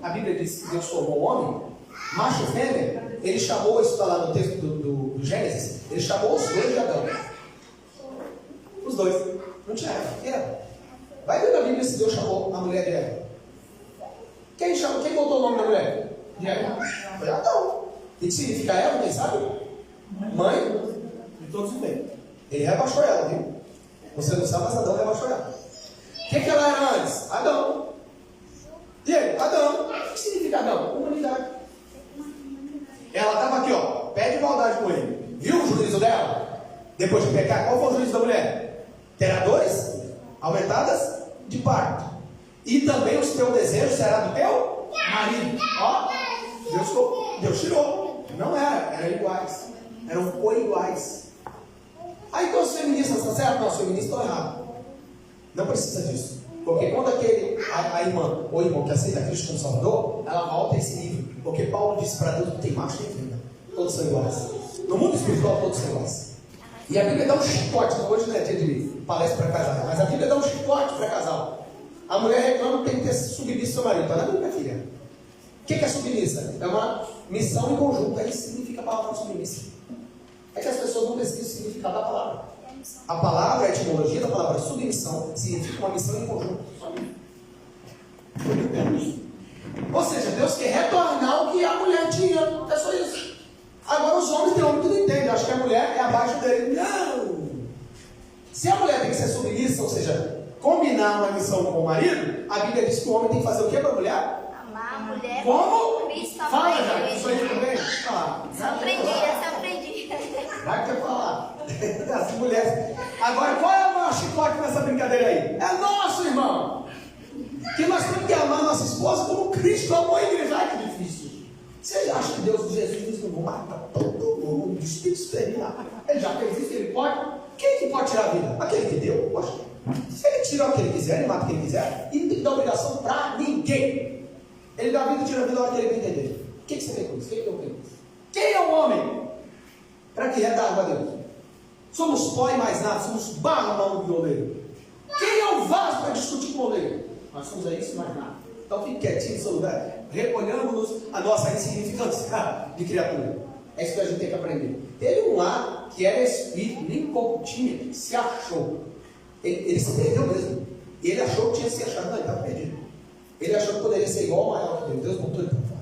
a Bíblia diz que Deus formou o homem, macho e fêmea, ele chamou, isso está lá no texto do Gênesis, ele chamou os dois de Adão. Os dois. Não tinha Eva. Vai ver na Bíblia se Deus chamou a mulher de Eva. Quem botou o nome da mulher? De Eva. Foi Adão. E que significa Eva, quem sabe? Mãe de todos os bens. Ele rebaixou ela, viu? Você não sabe, mas Adão rebaixou ela. O que ela era antes? Adão. E ele? Adão. O que significa Adão? Humanidade. Ela estava aqui, ó, pé de igualdade com ele. Viu o juízo dela? Depois de pecar, qual foi o juízo da mulher? Terá dores aumentadas de parto. E também os teus desejos será do teu marido. Ó, Deus tirou. Não eram iguais. Eram co-iguais. Aí então os feministas estão certos? Não, os feministas estão errados. Não precisa disso. Porque quando a irmã ou irmão que aceita Cristo como Salvador, ela volta a esse nível. Porque Paulo disse para Deus: não tem macho nem fêmea. Todos são iguais. No mundo espiritual, todos são iguais. E a Bíblia dá um chicote. Hoje não é dia de palestra para casal, mas a Bíblia dá um chicote para casal. A mulher reclama que tem que ter submissa ao marido. Está na Bíblia, filha. O que é submissa? É uma missão em conjunto. É isso que significa a palavra submissa. É que as pessoas não pesquisam o significado da palavra. A palavra, a etimologia da palavra submissão, significa uma missão em conjunto. Ou seja, Deus quer retornar o que a mulher tinha. É só isso. Agora os homens tem homem que não entende. Acho que a mulher é abaixo dele. Não! Se a mulher tem que ser submissa, ou seja, combinar uma missão com o marido, a Bíblia diz que o homem tem que fazer o que para a mulher? Amar a mulher. Como? Cristo Fala, amou a já. igreja. Isso aí também? Fala. Só aprendi. Vai que eu falar. As mulheres. Agora, qual é o maior chicote nessa brincadeira aí? É nosso, irmão. Que nós temos que amar nossa esposa como Cristo amou a igreja. Ai, que difícil. Você acha que Deus, Jesus, disse: não vou matar todo mundo, o Espírito exterminar? Ele já fez isso, ele pode. Quem que pode tirar a vida? Aquele que deu. Poxa. Se ele tira o que ele quiser, ele mata quem quiser, e não tem que dar obrigação para ninguém. Ele dá a vida e tira a vida na hora que ele bem entender. O que você tem com isso? Quem tem com isso? Quem é o homem? Para que redarga a Deus? Somos pó e mais nada, somos barro na mão do oleiro. Quem é o vaso para discutir com o oleiro? Nós somos isso e mais nada. Então fique quietinho no seu lugar. Recolhamos a nossa insignificância de criatura. É isso que a gente tem que aprender. Teve um lá que era espírito, nem corpo tinha, se achou. Ele se perdeu mesmo. E ele achou que tinha se achado, não, ele estava perdido. Ele achou que poderia ser igual ao maior que Deus. Deus botou ele para fora.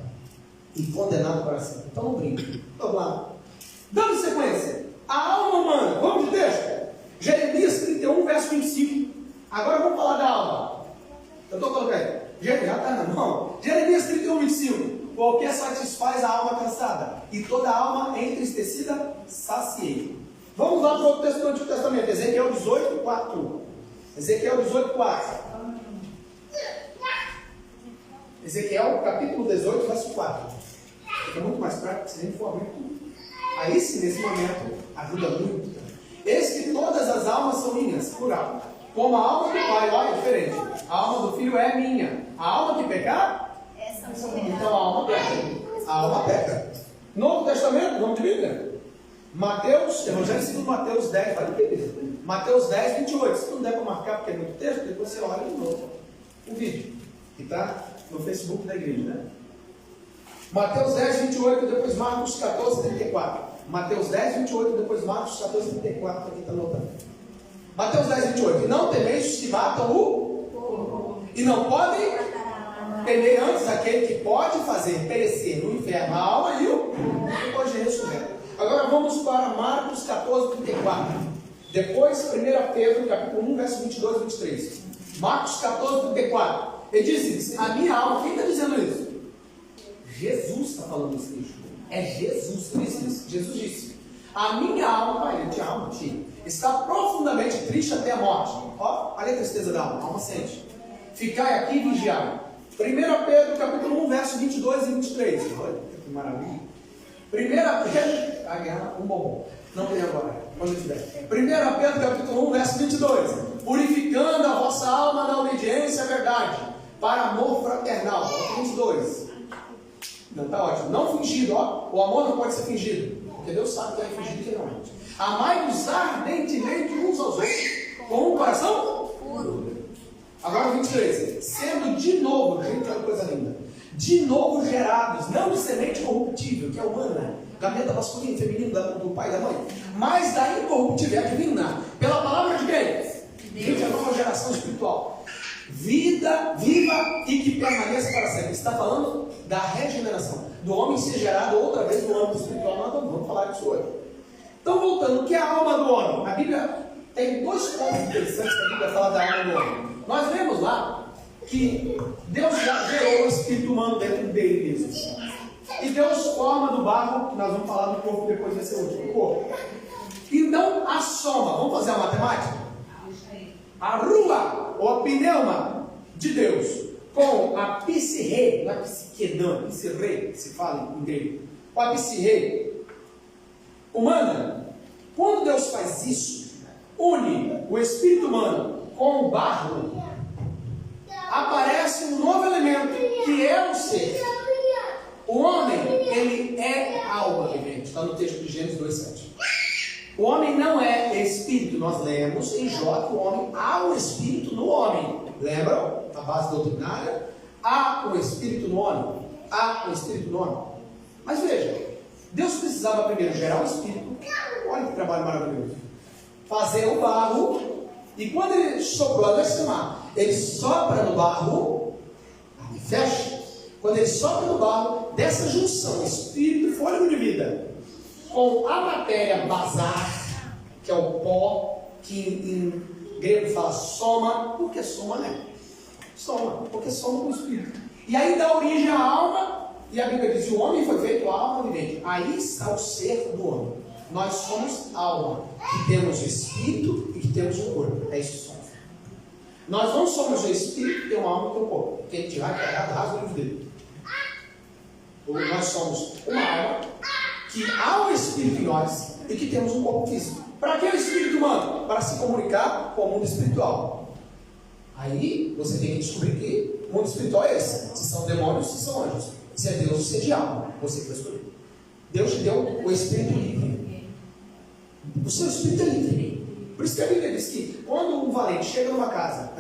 E condenado para sempre. Então não brinque. Vamos lá. Dando sequência, a alma humana, vamos de texto? Jeremias 31, verso 25. Agora vamos falar da alma. Eu estou colocando aí. Já está na mão. Jeremias 31, 25. Porque satisfaz a alma cansada, e toda a alma entristecida saciei. Vamos lá para o outro texto do Antigo Testamento. Ezequiel 18, 4. Ezequiel 18, 4. Ezequiel, capítulo 18, verso 4. Fica muito mais prático se a gente for abrir tudo. Aí sim, nesse momento, ajuda muito. Eis que todas as almas são minhas, plural. Como a alma do pai, olha, diferente. A alma do filho é minha. A alma que pecar, então a alma peca. A alma peca. Novo Testamento, vamos de Bíblia. Mateus, Evangelho segundo Mateus 10, vai de Bíblia. Mateus 10, 28. Se não der para marcar porque é muito texto, depois você olha de novo o vídeo, que está no Facebook da igreja, né? Mateus 10, 28, depois Marcos 14, 34. Mateus 10, 28, depois Marcos 14, 34, aqui está anotando. Mateus 10, 28. E não temeis os que matam e não podem temer antes aquele que pode fazer perecer no inferno a alma e o que pode ressurretar. Agora vamos para Marcos 14, 34. Depois 1 Pedro, capítulo 1, verso 22 e 23. Marcos 14, 34. Ele diz isso, a minha alma, quem está dizendo isso? Jesus está falando isso, bicho. É Jesus que disse isso. Jesus disse: a minha alma, pai, eu te amo, tio, está profundamente triste até a morte. Ó, olha a tristeza da alma, a alma sente. Ficai aqui e vigiai. 1 Pedro, capítulo 1, verso 22 e 23. Olha que maravilha. 1 Pedro, um bombom. Não tem agora, quando tiver. 1 Pedro, capítulo 1, verso 22. Purificando a vossa alma na obediência à verdade, para amor fraternal. 22. Não, está ótimo. Não fingido, ó. O amor não pode ser fingido, porque Deus sabe que é fingido e que não é. Amai-vos ardentemente uns aos outros, com um coração puro. Agora 23. Sendo de novo, gente, olha que coisa linda. De novo gerados, não de semente corruptível, que é humana, gameta masculina e feminina do pai e da mãe, mas da incorruptível, é divina, pela palavra de quem? Gente, a nova geração espiritual. Vida viva e que permaneça para sempre. Está falando da regeneração, do homem ser gerado outra vez no âmbito espiritual. Nós vamos falar disso hoje. Então, voltando, o que é a alma do homem? A Bíblia tem dois pontos interessantes que a Bíblia fala da alma do homem. Nós vemos lá que Deus já gerou o espírito humano dentro dele mesmo. E Deus forma do barro, que nós vamos falar do corpo depois desse último corpo. Então, a soma, vamos fazer a matemática? A rua, ou a pneuma de Deus, com a psirre, não é psiquedã, psirre, se fala em grego, com a psirre humana, quando Deus faz isso, une o espírito humano com o barro, aparece um novo elemento, que é o ser. O homem, ele é alma vivente, está no texto de Gênesis 2,7. O homem não é espírito, nós lemos em Jó que o homem há um espírito no homem. Lembram? A base doutrinária? Há um espírito no homem. Há um espírito no homem. Mas veja, Deus precisava primeiro gerar o espírito. Olha que trabalho maravilhoso. Fazer o barro. E quando ele soprou, ele sopra no barro e fecha. Quando ele sopra no barro, dessa junção, espírito e fôlego de vida, com a matéria basar, que é o pó, que em grego fala soma, porque soma, né? Soma, porque soma com o espírito. E aí dá origem à alma, e a Bíblia diz que o homem foi feito alma vivente. Aí está o ser do homem. Nós somos alma, que temos o espírito e que temos o corpo. É isso que somos. Nós não somos o espírito que tem uma alma e tem um corpo. Quem tiver pegado, rasga o livro dele. Nós somos uma alma que há um espírito em nós e que temos um corpo físico. Para que o espírito humano? Para se comunicar com o mundo espiritual. Aí você tem que descobrir que o mundo espiritual é esse. Se são demônios, se são anjos. Se é Deus, se é diabo. Você que vai escolher. Deus te deu o espírito livre. O seu espírito é livre. Por isso que a Bíblia diz que quando um valente chega numa casa,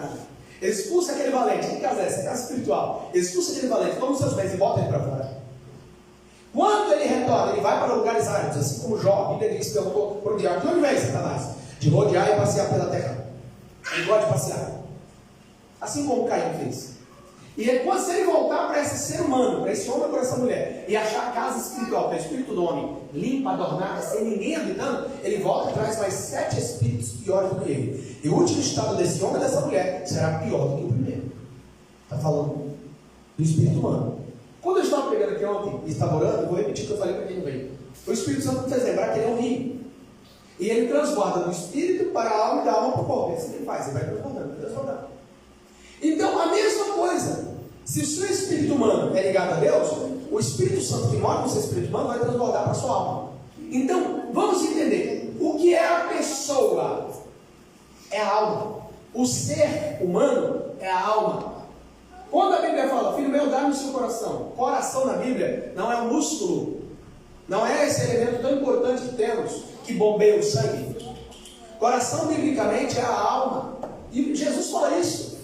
ele expulsa aquele valente. Que casa é essa? Casa espiritual. Ele expulsa aquele valente, toma os seus bens e bota ele para fora. Quando ele retorna, ele vai para lugares áridos, assim como Jó. A Bíblia diz, perguntou para o diabo: de onde vem Satanás? De rodear e passear pela terra. Ele gosta de passear. Assim como Caim fez. E é quando ele voltar para esse ser humano, para esse homem ou para essa mulher, e achar a casa espiritual, que é o espírito do homem, limpa, adornada, sem ninguém habitando, ele volta e traz mais 7 espíritos piores do que ele. E o último estado desse homem e dessa mulher será pior do que o primeiro. Está falando do espírito humano. Quando eu estava pregando aqui ontem e estava orando, eu vou repetir o que eu falei para quem não veio. O Espírito Santo me fez lembrar que ele é um rio. E ele transborda do espírito para a alma e da alma para o corpo. É isso que ele faz, ele vai transbordando, transbordando. Então, a mesma coisa. Se o seu espírito humano é ligado a Deus, o Espírito Santo que mora no seu espírito humano vai transbordar para a sua alma. Então, vamos entender. O que é a pessoa? É a alma. O ser humano é a alma. Quando a Bíblia fala, filho meu, dá-me o seu coração. Coração na Bíblia não é um músculo. Não é esse elemento tão importante que temos, que bombeia o sangue. Coração, biblicamente, é a alma. E Jesus fala isso.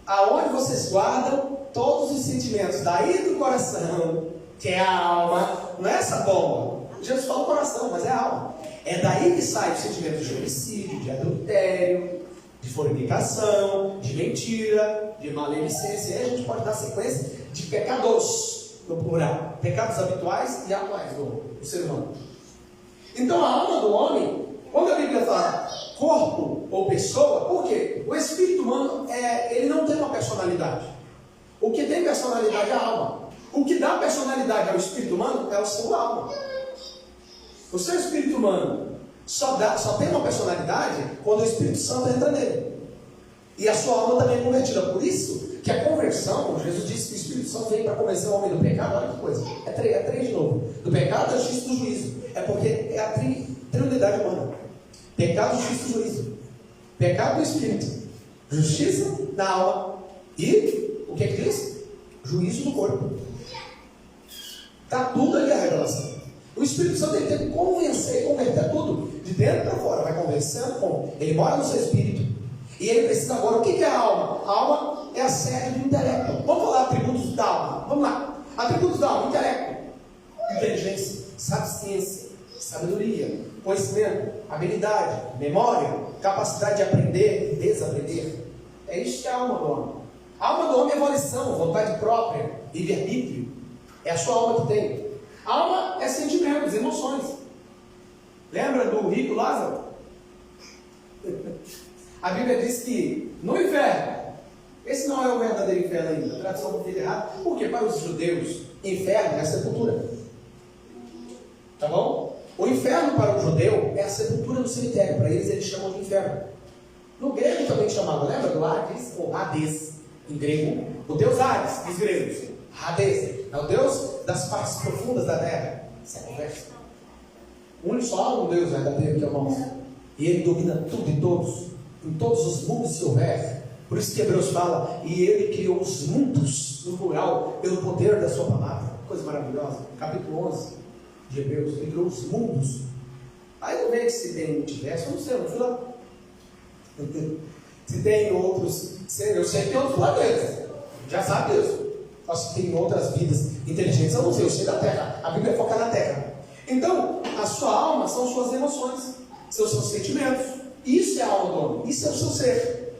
Aonde vocês guardam todos os sentimentos. Daí do coração, que é a alma. Não é essa bomba. Jesus fala o coração, mas é a alma. É daí que sai os sentimentos de homicídio, de adultério, de fornicação, de mentira, de maledicência. E aí a gente pode dar sequência de pecados, no plural. Pecados habituais e atuais do ser humano. Então a alma do homem, quando a Bíblia fala corpo ou pessoa, por quê? O espírito humano, ele não tem uma personalidade. O que tem personalidade é a alma. O que dá personalidade ao espírito humano é o seu alma. O seu espírito humano só tem uma personalidade quando o Espírito Santo entra nele. E a sua alma também é convertida. Por isso que a conversão, Jesus disse que o Espírito Santo veio para convencer o homem do pecado. Olha que coisa, é três de novo. Do pecado, da justiça e do juízo. É porque é a trinidade humana. Pecado, justiça e juízo. Pecado do Espírito, justiça da alma e, o que é que diz? Juízo do corpo. Está tudo ali a revelação. O Espírito Santo tem que convencer e converter tudo, de dentro para fora. Vai convencendo com. Ele mora no seu espírito. E ele precisa agora. O que é a alma? A alma é a sede do intelecto. Vamos falar atributos da alma. Vamos lá. Atributos da alma: intelecto, inteligência, sapiência, sabedoria, conhecimento, habilidade, memória, capacidade de aprender e desaprender. É isso que é a alma do homem. A alma do homem é volição, vontade própria, livre-arbítrio. É a sua alma que tem. A alma é sentimentos, emoções. Lembra do rico Lázaro? A Bíblia diz que no inferno, esse não é o verdadeiro inferno ainda, a tradução foi errada, porque para os judeus, inferno é a sepultura. Tá bom? O inferno para o judeu é a sepultura no cemitério, para eles chamam de inferno. No grego também chamava, lembra do Hades ou Hades, em grego? O deus Hades, dos gregos. Hades é o Deus das partes profundas da terra. Isso é conversa. Só um Deus verdadeiro que é o nosso. E ele domina tudo e todos. Em todos os mundos se houver. Por isso que Hebreus fala, e ele criou os mundos, no plural, pelo poder da sua palavra. Coisa maravilhosa. Capítulo 11 de Hebreus, ele criou os mundos. Aí não vê que se tem multiverso, eu não sei, eu não fui lá. Se tem outros, eu sei que tem outros planetas. Já sabe disso. Se tem outras vidas inteligentes, eu não sei, eu sei da Terra. A Bíblia foca na Terra. Então, a sua alma são suas emoções, são seus sentimentos. Isso é a alma do homem, isso é o seu ser.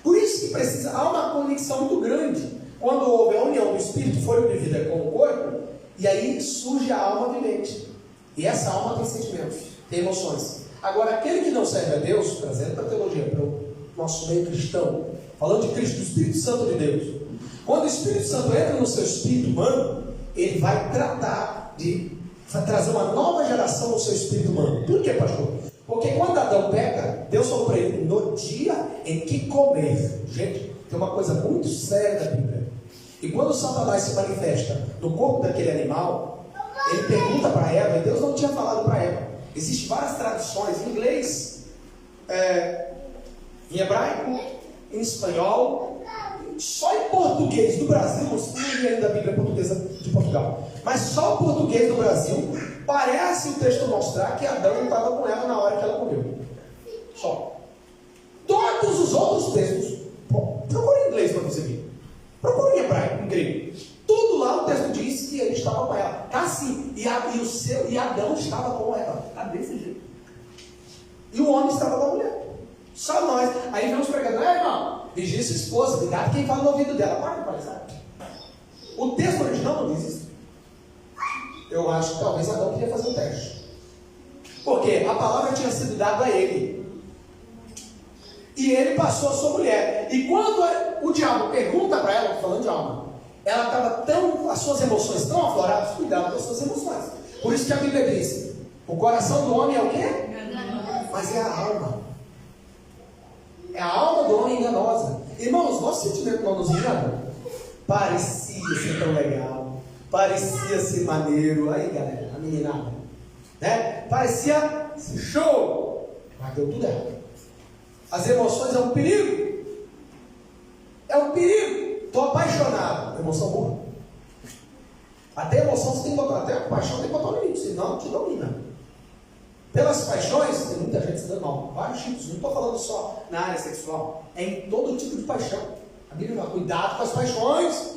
Por isso que precisa, há uma conexão muito grande. Quando houve a união do espírito, foi vivida com o corpo, e aí surge a alma vivente. E essa alma tem sentimentos, tem emoções. Agora, aquele que não serve a Deus, trazendo para a teologia, para o nosso meio cristão, falando de Cristo, do Espírito Santo de Deus. Quando o Espírito Santo entra no seu espírito humano, ele vai tratar de trazer uma nova geração no seu espírito humano. Por quê, pastor? Porque quando Adão peca, Deus falou para ele, no dia em que comer. Gente, tem uma coisa muito séria da Bíblia. E quando Satanás se manifesta no corpo daquele animal, ele pergunta para Eva, e Deus não tinha falado para Eva. Existem várias traduções em inglês, em hebraico, em espanhol. Só em português do Brasil, não li ainda a Bíblia portuguesa de Portugal, mas só o português do Brasil parece o texto mostrar que Adão não estava com ela na hora que ela comeu. Só. Todos os outros textos, procura em inglês para você ver. Procura em hebraico, em grego. Tudo lá o texto diz que ele estava com ela. Está assim. E Adão estava com ela. Está desse jeito. E o homem estava com a mulher. Só nós. Aí vem os pregadores, irmão. Vigia sua esposa, cuidado quem fala no ouvido dela. Para de parizar. O texto original não diz isso. Eu acho que talvez Adão queria fazer o teste. Porque a palavra tinha sido dada a ele. E ele passou a sua mulher. E quando o diabo pergunta para ela, falando de alma, ela estava tão, as suas emoções tão afloradas, cuidado com as suas emoções. Por isso que a Bíblia diz, o coração do homem é o quê? Mas é a alma. É a alma do homem enganosa. Irmãos, nosso sentimento não nos engana. Parecia ser tão legal. Parecia ser maneiro. Aí, galera, a meninada. Né? Parecia show. Mas deu tudo errado. As emoções é um perigo. É um perigo. Estou apaixonado. Emoção boa. Até emoção você tem que botar. Até a paixão tem que botar no limite. Senão te domina. Pelas paixões, tem muita gente se dando mal. Vários tipos. Não estou falando só na área sexual. É em todo tipo de paixão. A Bíblia fala, cuidado com as paixões.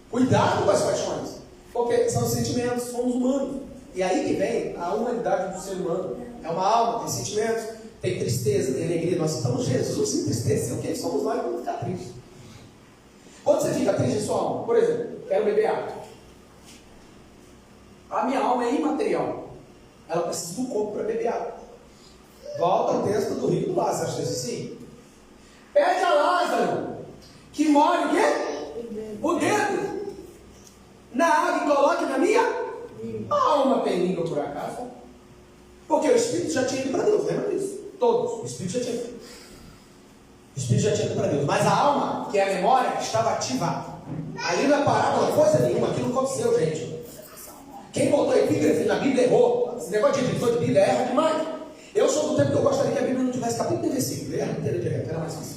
Cuidado com as paixões. Porque são sentimentos, somos humanos. E aí que vem a humanidade do ser humano. É uma alma, tem sentimentos, tem tristeza, tem alegria. Nós estamos Jesus sem tristeza. O que somos nós quando ficar triste? Quando você fica triste em sua alma, por exemplo, quero beber água. A minha alma é imaterial. Ela precisa do corpo para beber água. Volta ao texto do rico do Lázaro. Acha isso assim? Pede a Lázaro que molhe o quê? O dedo na água e coloque na minha alma. Tem língua por acaso? Porque o Espírito já tinha ido para Deus, lembra disso? Todos, o Espírito já tinha ido. O Espírito já tinha ido para Deus. Mas a alma, que é a memória, estava ativa. Ali não é parada coisa nenhuma, aquilo não aconteceu, gente. Quem botou epígrafe na Bíblia errou. Esse negócio de editor de Bíblia erra demais. Eu sou do tempo que eu gostaria que a Bíblia não tivesse capítulo e versículo. Erra inteira direto, era mais fácil.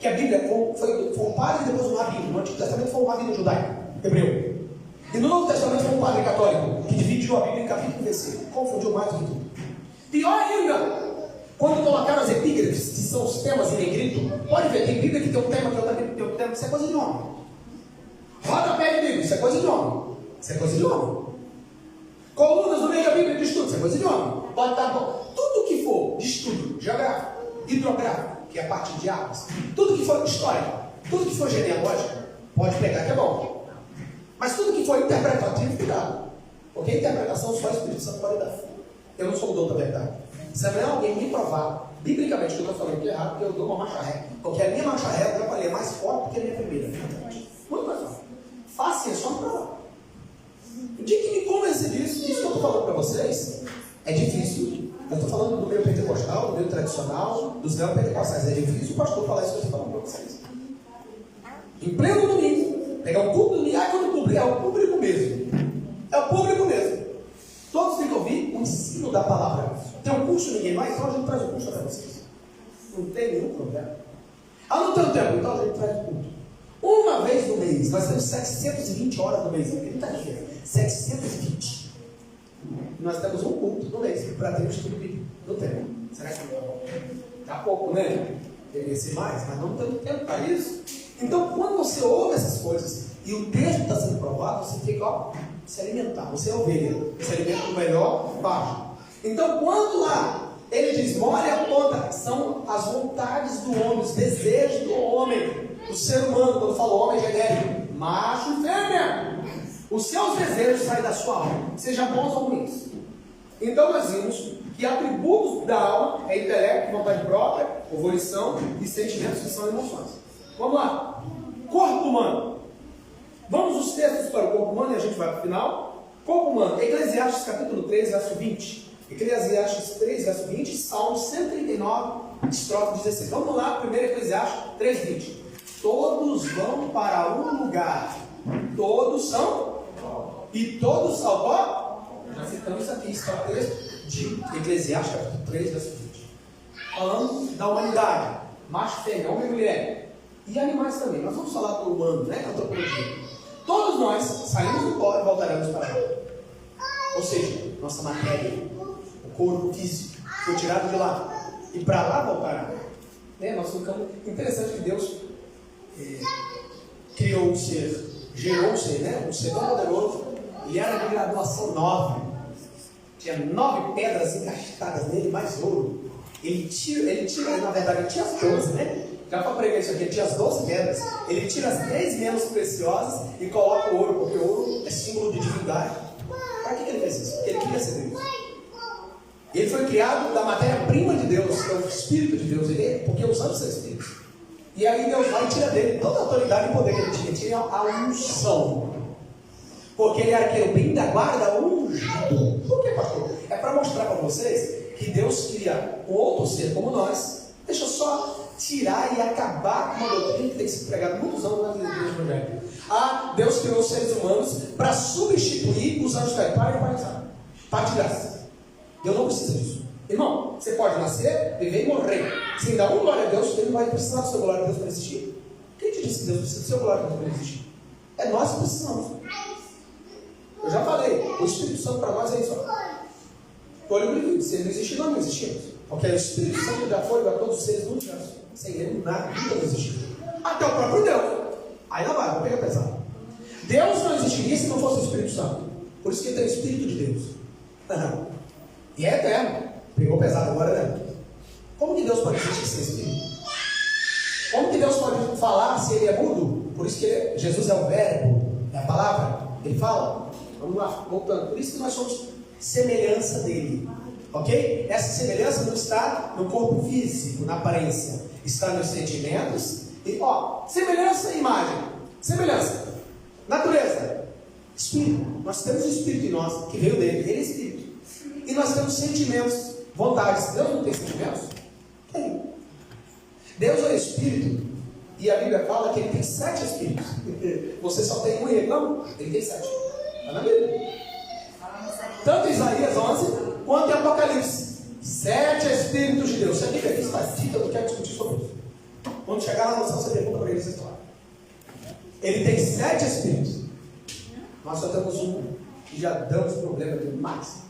Que a Bíblia foi um padre e depois um rabino. No Antigo Testamento foi um rabino judaico, hebreu. E no Novo Testamento foi um padre católico, que dividiu a Bíblia em capítulo e versículo. Confundiu mais do que tudo. Pior ainda, quando colocaram as epígrafes, que são os temas em negrito, pode ver, tem Bíblia que tem um tema, tem outra Bíblia que tem outro tema, isso é coisa de homem. Rodapé de Bíblia, isso é coisa de homem. Isso é coisa de homem. Colunas no meio da Bíblia de estudo, isso é coisa de homem. Pode estar bom. Tudo que for de estudo, geográfico, hidrográfico, que é a parte de águas, tudo que for histórico, tudo que for genealógico, pode pegar que é bom. Mas tudo que for interpretativo, cuidado. Porque a interpretação só o Espírito Santo pode dar. Eu não sou o dono da verdade. Se amanhã alguém me provar, biblicamente, que eu estou falando que é errado, porque eu dou uma marcha ré. Porque a minha marcha ré, eu trabalhei mais forte do que a minha primeira. Muito mais fácil. Fácil, é só me provar. O dia que me convencer disso, isso que eu estou falando para vocês, é difícil. Eu estou falando do meio pentecostal, do meio tradicional, dos neopentecostais. É difícil o pastor falar isso que eu estou falando para vocês. Em pleno domingo, pegar o público, e quando o público, é o público mesmo. É o público mesmo. Todos têm que ouvir o ensino da palavra. Tem um curso, ninguém mais, então a gente traz o curso para vocês. Não tem nenhum problema. Não tem tempo, então a gente traz o culto. Uma vez no mês, nós temos 720 horas no mês. 30 dias. 720. Nós temos um culto no mês para ter um estudo bíblico. Não tem. Será que não? Dá pouco, né? Deveria ser mais, mas não temos tempo para isso. Então, quando você ouve essas coisas e o texto está sendo provado, você fica, ó, se alimentar. Você é ovelha. Se alimenta do melhor baixo. Então, quando lá ele diz, molha a ponta, são as vontades do homem, os desejos do homem, do ser humano. Quando fala homem genérico, macho e fêmea. Os seus desejos saem da sua alma, sejam bons ou ruins. Então nós vimos que atributos da alma é intelecto, vontade própria, volição e sentimentos, que são emoções. Vamos lá. Corpo humano. Vamos os textos para o corpo humano e a gente vai para o final. Corpo humano. Eclesiastes capítulo 3, verso 20. Eclesiastes 3, verso 20. Salmo 139, estrofe 16. Vamos lá, primeiro Eclesiastes 3, 20. Todos vão para um lugar. Todos são. E todos são pó. Já citamos isso aqui. Está o texto de Eclesiastes capítulo 3, verso 20. Falando da humanidade. Macho, fêmea, homem e mulher. E animais também. Nós vamos falar do humano, né? Antropologia. Todos nós saímos do pó e voltaremos para lá. Ou seja, nossa matéria, o corpo físico, foi tirado de lá. E para lá voltará. Né? Nós ficamos. Interessante que Deus criou um ser, gerou um ser, né? Um ser tão poderoso. Ele era de graduação 9. Tinha 9 pedras encaixadas nele, mais ouro. Ele tira, na verdade, ele tinha as 12, né? Já para pregar isso aqui, ele tinha as 12 pedras. Ele tira as 10 menos preciosas e coloca o ouro, porque o ouro é símbolo de divindade. Para que ele fez isso? Porque ele queria ser Deus. Ele foi criado da matéria-prima de Deus, que é o Espírito de Deus, porque os anjos são espíritos. E aí Deus vai e tira dele toda a autoridade e poder que ele tinha a unção. Porque ele era querubim da guarda ungido. Por que, pastor? É para mostrar para vocês que Deus queria um outro ser como nós. Deixa eu só tirar e acabar com uma doutrina que tem sido pregada há muitos anos na igreja evangélica. Deus criou os seres humanos para substituir os anjos caídos. Para de graça. Deus não precisa disso. Irmão, você pode nascer, viver e morrer. Se ainda um glória a Deus, ele não vai precisar do seu glória a Deus para existir. Quem te disse que Deus precisa do seu glória a Deus para existir? É nós que precisamos. Eu já falei, o Espírito Santo para nós é isso. Olho brilho, se ele não existir, nós não existimos. Porque o Espírito Santo já foi para todos os seres do universo. Sem ele, nada, nunca não existiu. Até o próprio Deus. Aí não vai, vou pegar pesado. Deus não existiria se não fosse o Espírito Santo. Por isso que ele tem o Espírito de Deus. E é eterno. Pegou pesado agora, né? Como que Deus pode existir sem Espírito? Como que Deus pode falar se ele é mudo? Por isso que Jesus é o verbo, é a palavra. Ele fala. Vamos lá, voltando. Por isso que nós somos semelhança dele. Ok? Essa semelhança não está no corpo físico, na aparência. Está nos sentimentos. E, semelhança e imagem. Semelhança. Natureza. Espírito. Nós temos o Espírito em nós, que veio dele. Ele é Espírito. E nós temos sentimentos, vontades. Deus não tem sentimentos? Tem. Deus é Espírito. E a Bíblia fala que ele tem 7 Espíritos. Você só tem um e ele não. Ele tem 7. Está na Bíblia. Tanto Isaías 11 quanto em Apocalipse. 7 Espíritos de Deus. Se aqui feliz está dito, eu não quero discutir sobre isso. Quando chegar na noção, você pergunta para ele essa história. Ele tem 7 Espíritos. Nós só temos um. E já damos problema demais.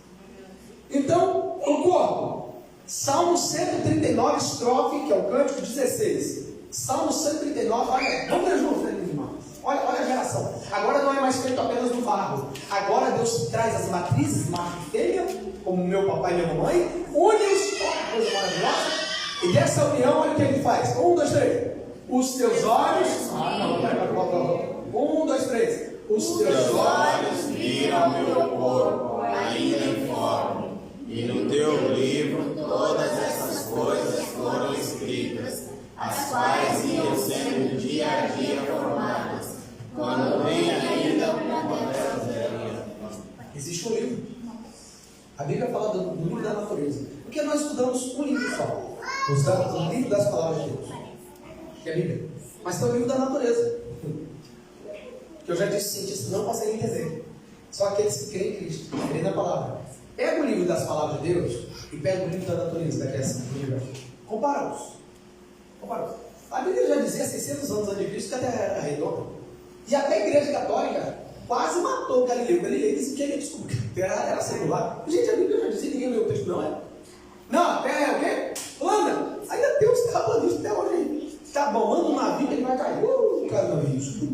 Então, o corpo. Salmo 139, estrofe, que é o cântico 16. Salmo 139, olha, vamos ver juntos, irmãos. Olha a geração. Agora não é mais feito apenas do barro. Agora Deus traz as matrizes, macho e fêmea, como meu papai e minha mamãe, une-os, coisa maravilhosa. E dessa união, olha o que ele faz. 1, 2, 3. Os teus olhos. 1, 2, 3. Os teus olhos viram meu corpo ainda informe, e no teu livro todas essas coisas foram escritas, as quais iam sendo dia a dia formadas, quando nem ainda uma delas era. Existe um livro. A Bíblia fala do livro da natureza. Porque nós estudamos um livro só. O livro das palavras de Deus. Que é a Bíblia. Mas tem o livro da natureza. Que eu já disse, cientistas não conseguem entender. Só aqueles que creem em Cristo, que creem na palavra. Pega o livro das palavras de Deus e pega o livro da natureza, da criação do universo. Compara-os. A Bíblia já dizia 600 anos antes de Cristo que a Terra era redonda. E até a Igreja Católica quase matou Galileu. Galileu disse que ele descobriu que a Terra era circular. Gente, a Bíblia já dizia, ninguém leu o texto, não é? Não, a Terra é o quê? Plana. Ainda tem uns terraplanistas até hoje. Tá bom, manda um navio que ele vai cair. Cara, não é isso.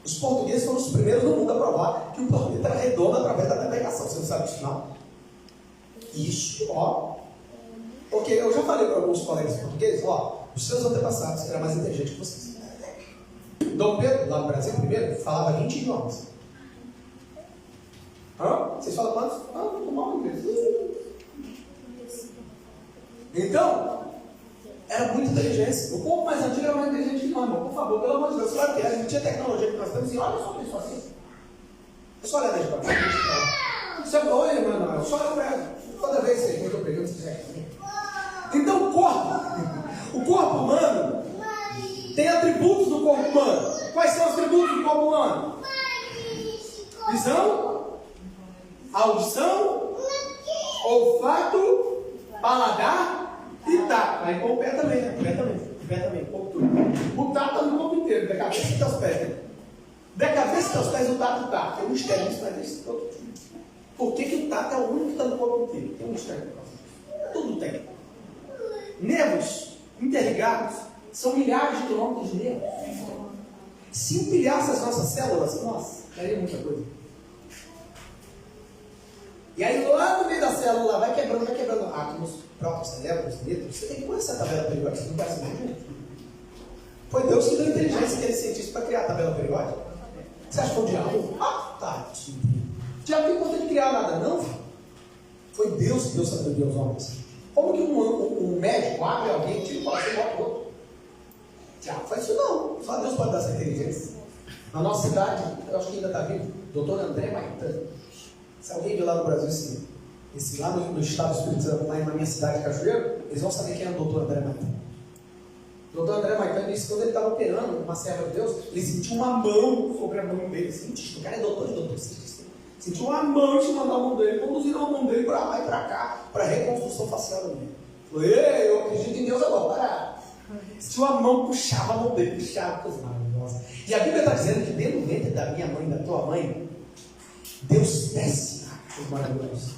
Os portugueses foram os primeiros no mundo a provar que o planeta era redondo através da navegação. Você não sabe disso, não? Isso, Porque eu já falei para alguns colegas portugueses, os seus antepassados eram mais inteligentes que vocês. Dom Pedro, lá no Brasil, primeiro, falava 20 idiomas. Vocês falam quantos? Muito mal inglês. Então, era muita inteligência. O povo mais antigo era mais inteligente que nós, irmão. Por favor, pelo amor de Deus, claro que a gente tinha tecnologia que nós temos e olha só isso assim. É só olhar para cá. Olha, irmão, só olha para ela. Toda vez que eu estou pregando, você quiser. Então, o corpo humano tem atributos do corpo humano. Quais são os atributos do corpo humano? Visão, audição, olfato, paladar e tato. Aí com o pé também, né? O pé também, o tato está no corpo inteiro, da cabeça até os pés. Né? Da cabeça até os pés, o tato tá. Tem um mistério nisso, mas isso todo. Por que o tato é o único que está no corpo inteiro? Tem um mistério. Tudo tem. Nervos interligados são milhares de quilômetros de nervos. Se empilhasse as nossas células, nossa, daria muita coisa. E aí lá no meio da célula vai quebrando átomos, proto-cérebro, você tem que conhecer a tabela periódica, você não conhece muito. Foi Deus que deu inteligência àquele cientista para criar a tabela periódica. Você acha que foi o diabo? Ah, tá. O diabo não tem conta de criar nada, não. Foi Deus que deu sabedoria aos homens. Como que um médico abre alguém, tira o coração e bota o outro? O diabo faz isso não. Só Deus pode dar essa inteligência. Na nossa cidade, eu acho que ainda está vivo, doutor André Maitani. Se alguém viu lá no Brasil, lá no estado do Espírito Santo, lá na minha cidade de Cachoeiro, eles vão saber quem é o doutor André Maitani. O doutor André Maitani disse que quando ele estava operando uma serva de Deus, ele sentiu uma mão sobre a mão dele. Cientista, o cara é doutor e doutor cientista. Sentiu uma mão chamando a mão dele, conduzindo a mão dele para lá e para cá, para a reconstrução facial da mulher. Falou, ei, eu acredito em Deus agora. Sentiu a mão, puxava a mão dele, puxava, coisa maravilhosa. E a Bíblia está dizendo que dentro do ventre da minha mãe, da tua mãe, Deus desce, coisa maravilhosa.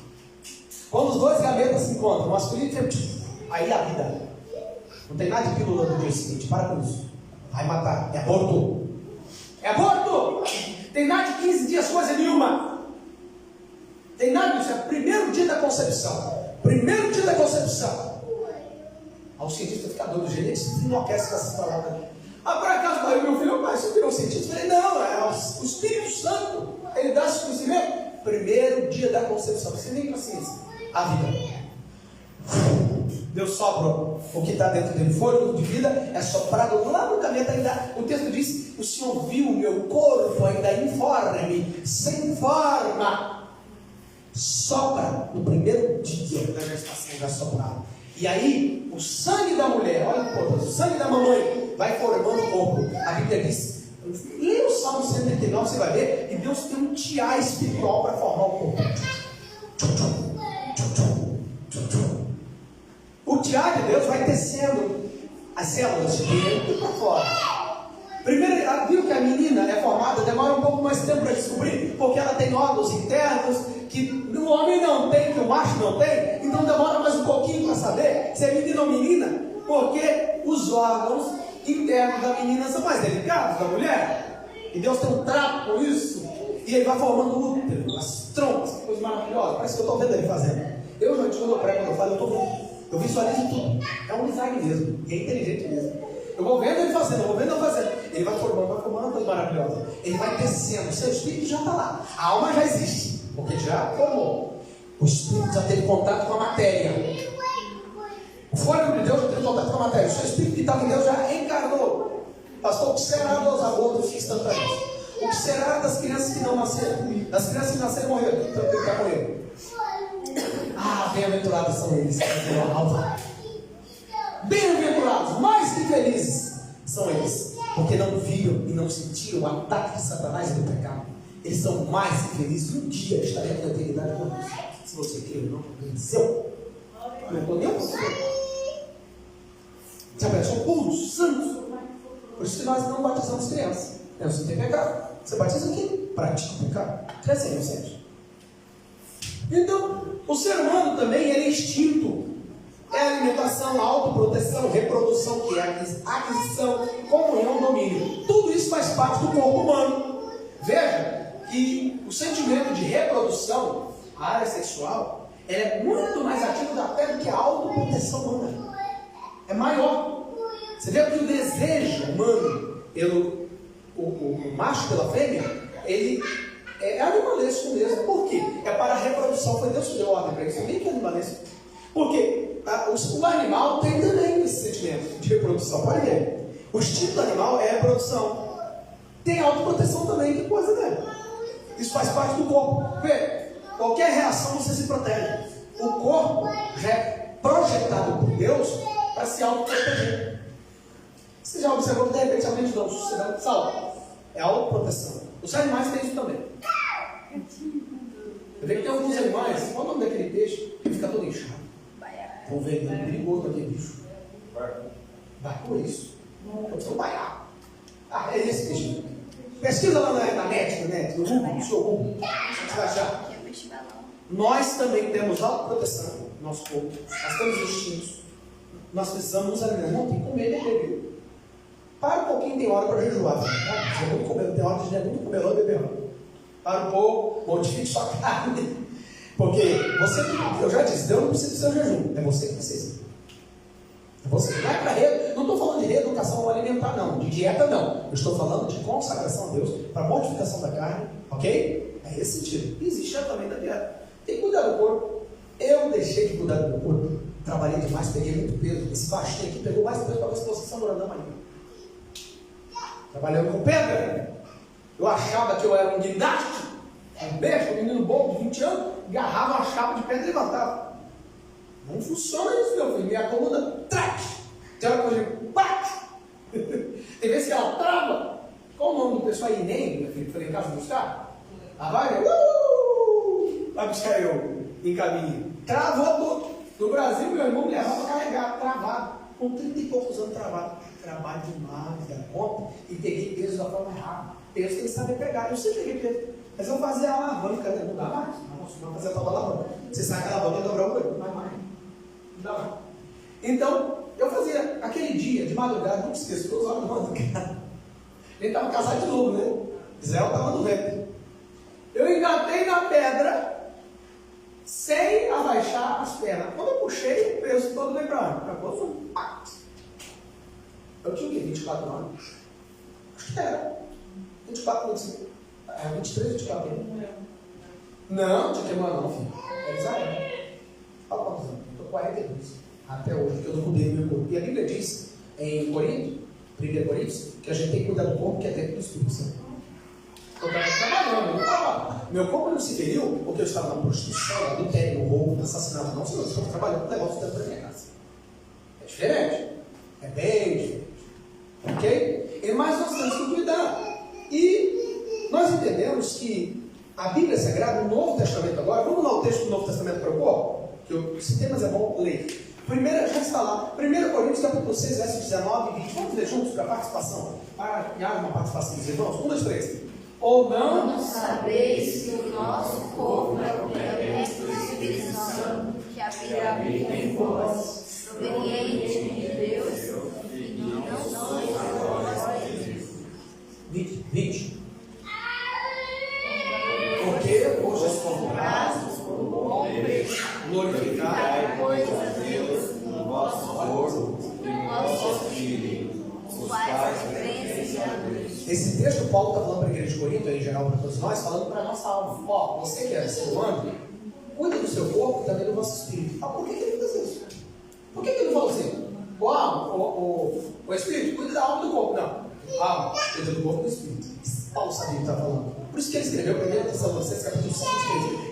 Quando os dois gametas se encontram, o masculino e feminino, aí a vida. Não tem nada de pílula do dia seguinte, para com isso. Vai matar, é aborto. É aborto! Tem nada de 15 dias, coisa nenhuma. Tem nada disso, é o primeiro dia da concepção. Primeiro dia da concepção. Aí o cientista fica doido, o geneticista enlouquece com essas palavras. Ah, por acaso, meu filho, mas você virou um cientista? Eu falei, não, é o Espírito Santo. Ele dá esse conhecimento. Primeiro dia da concepção. Você nem paciência. A vida. Deus sopra o que está dentro dele. Fôlego de vida é soprado lá no gameta ainda. O texto diz: o Senhor viu o meu corpo ainda informe, sem forma. Sopra no primeiro dia da gestação já soprado. E aí, o sangue da mulher, olha o sangue da mamãe vai formando o corpo. A Bíblia diz, lê o Salmo 139, você vai ver que Deus tem um tiá espiritual para formar o corpo. O tiá de Deus vai tecendo as células de dentro para fora. Primeiro, viu que a menina é formada, demora um pouco mais de tempo para descobrir, porque ela tem órgãos internos que o homem não tem, que o macho não tem, então demora mais um pouquinho para saber se é menino ou menina, porque os órgãos internos da menina são mais delicados da mulher, e Deus tem um trato com isso, e ele vai formando o útero, as trompas, que coisa maravilhosa, parece que eu estou vendo ele fazendo. Eu já quando eu prego, quando eu falo, eu estou vendo. Eu visualizo tudo. É um design mesmo. E é inteligente mesmo. Eu vou vendo ele fazendo, eu vou vendo ele fazendo. Ele vai formando uma coisa maravilhosa. Ele vai descendo. O seu espírito já está lá. A alma já existe. Porque já formou. O espírito já teve contato com a matéria. O fôlego de Deus já teve contato com a matéria. O seu espírito que estava em Deus já encarnou. Pastor, o que será dos abortos instantâneos? O que será das crianças que não nasceram? Das crianças que nasceram morreram. Então ele está morrendo. Ah, bem-aventurados são eles que têm a alma. Bem-aventurados, mais que felizes são eles, porque não viram e não sentiram o ataque de Satanás e do pecado. Eles são mais que felizes. Um dia estaremos na eternidade com Deus. Se você crê ou não, venceu. Não estou nem você. Sabe, são puros, santos. Por isso que nós não batizamos crianças. Você tem pecado. Você batiza quem pratica o pecado. Cresce inocente. Então, o ser humano também é instinto. É alimentação, autoproteção, reprodução, que é aquisição, comunhão, domínio. Tudo isso faz parte do corpo humano. Veja que o sentimento de reprodução, a área sexual, é muito mais ativo até do que a autoproteção humana. É maior. Você vê que o desejo humano pelo o macho pela fêmea, ele é animalesco mesmo. Por quê? É para a reprodução. Foi Deus que deu ordem para isso. Também que é animalesco. Porque o animal tem também esse sentimento de reprodução. Pode ver. O instinto do animal é a reprodução. Tem autoproteção também, que coisa dele. Isso faz parte do corpo. Vê, qualquer reação você se protege. O corpo já é projetado por Deus para se autoproteger. Você já observou que de repente a mente você dá um salto? É autoproteção. Os animais têm isso também. Eu vejo que tem alguns animais, qual é o nome daquele peixe? Ele fica todo inchado. Um veneno perigoso daquele bicho. Vai por isso. Pode ser um baiaco. Ah, é esse peixe. Pesquisa lá na net, no Google, no seu Google. Você vai achar. Nós também temos autoproteção no nosso corpo. Nós temos instintos. Nós precisamos nos alimentar. Não tem que comer nem beber. Para um pouquinho, tem hora para jejuar. Você não comer, tem hora de muito comer e beber. Para um pouco, modifique sua carne. Porque você, eu já disse, Deus não precisa do seu jejum, é você que precisa. É você. Não é para não estou falando de reeducação alimentar, não, de dieta, não. Eu estou falando de consagração a Deus, para mortificação da carne, ok? É esse sentido. Existe também da dieta. Tem que cuidar do corpo. Eu deixei de cuidar do meu corpo, trabalhei demais, peguei muito peso. Esse baixinho aqui pegou mais peso para ver se você está morando ainda. Trabalhando com pedra. Eu achava que eu era um guindaste, um besta, um menino bom de 20 anos, agarrava uma chapa de pedra e levantava. Não funciona isso, meu filho. Minha coluna, traque. Tem hora que eu digo, bate. Tem vezes que ela trava. Qual o nome do pessoal aí? Nem, meu filho, foi em casa buscar? Ah, vai, vai buscar eu em caminho. Travou tudo. No Brasil, meu irmão me levava para carregar, travado. Com 30 e poucos anos travado. Trabalho demais da conta e peguei peso da forma errada. Peso tem que saber pegar. Eu sempre peguei peso. Mas eu fazia a alavanca, né? Não dá mais. Não fazer a tal alavanca. Você sai aquela alavanca e dobra o olho. Não vai mais. Não dá mais. Então, eu fazia aquele dia de madrugada, não esqueço, 2 horas da madrugada. Ele estava casado de novo, né? Israel estava no vento. Eu engatei na pedra sem abaixar as pernas. Quando eu puxei, o peso todo veio para onde? Acabou, foi um pacto. Eu tinha o quê? 24 anos? Acho que era. 24, 25. 23, 24 anos. Não, tinha queimado não, filho. É Israel. Fala quantos anos? Eu estou 42. Até hoje, porque eu não cuidei do meu corpo. E a Bíblia diz em Corinto, 1 Coríntios, que a gente tem que cuidar do corpo que é dentro do Espírito Santo. Eu estava trabalhando, eu não estava. Meu corpo não se feriu porque eu estava na prostituição, no adultério, no roubo, no assassinato. Não, senão eu estava trabalhando com o negócio dentro da minha casa. É diferente. É bem diferente. Ok? Mas nós temos que cuidar. E nós entendemos que a Bíblia Sagrada, no Novo Testamento agora, vamos lá o texto do Novo Testamento para o corpo? Que eu citei, mas é bom ler. Primeira, já está lá. 1 Coríntios capítulo 6, versos 19 e 20. Vamos ler juntos para a participação? Para criar uma participação dos irmãos? 1, 2, 3. Ou não sabeis que o nosso corpo é o templo do Espírito Santo que habita em vós, proveniente de Deus, e não sois vós. 20. Porque vos comprados por bom preço, glorificai, pois a Deus no vosso corpo e no vosso espírito, os quais crenças e adoram. Esse texto, Paulo está falando para a igreja de Corinto, em geral para todos nós, falando para a nossa alma. Ó, você que é ser humano, cuida do seu corpo e também do vosso espírito. Ah, por que ele fez isso? Por que ele não falou assim? O espírito, cuida da alma e do corpo. Não. Alma, cuida do corpo e do espírito. Paulo sabia o que está falando. Por isso que ele escreveu 1 Tessalonicenses capítulo 5,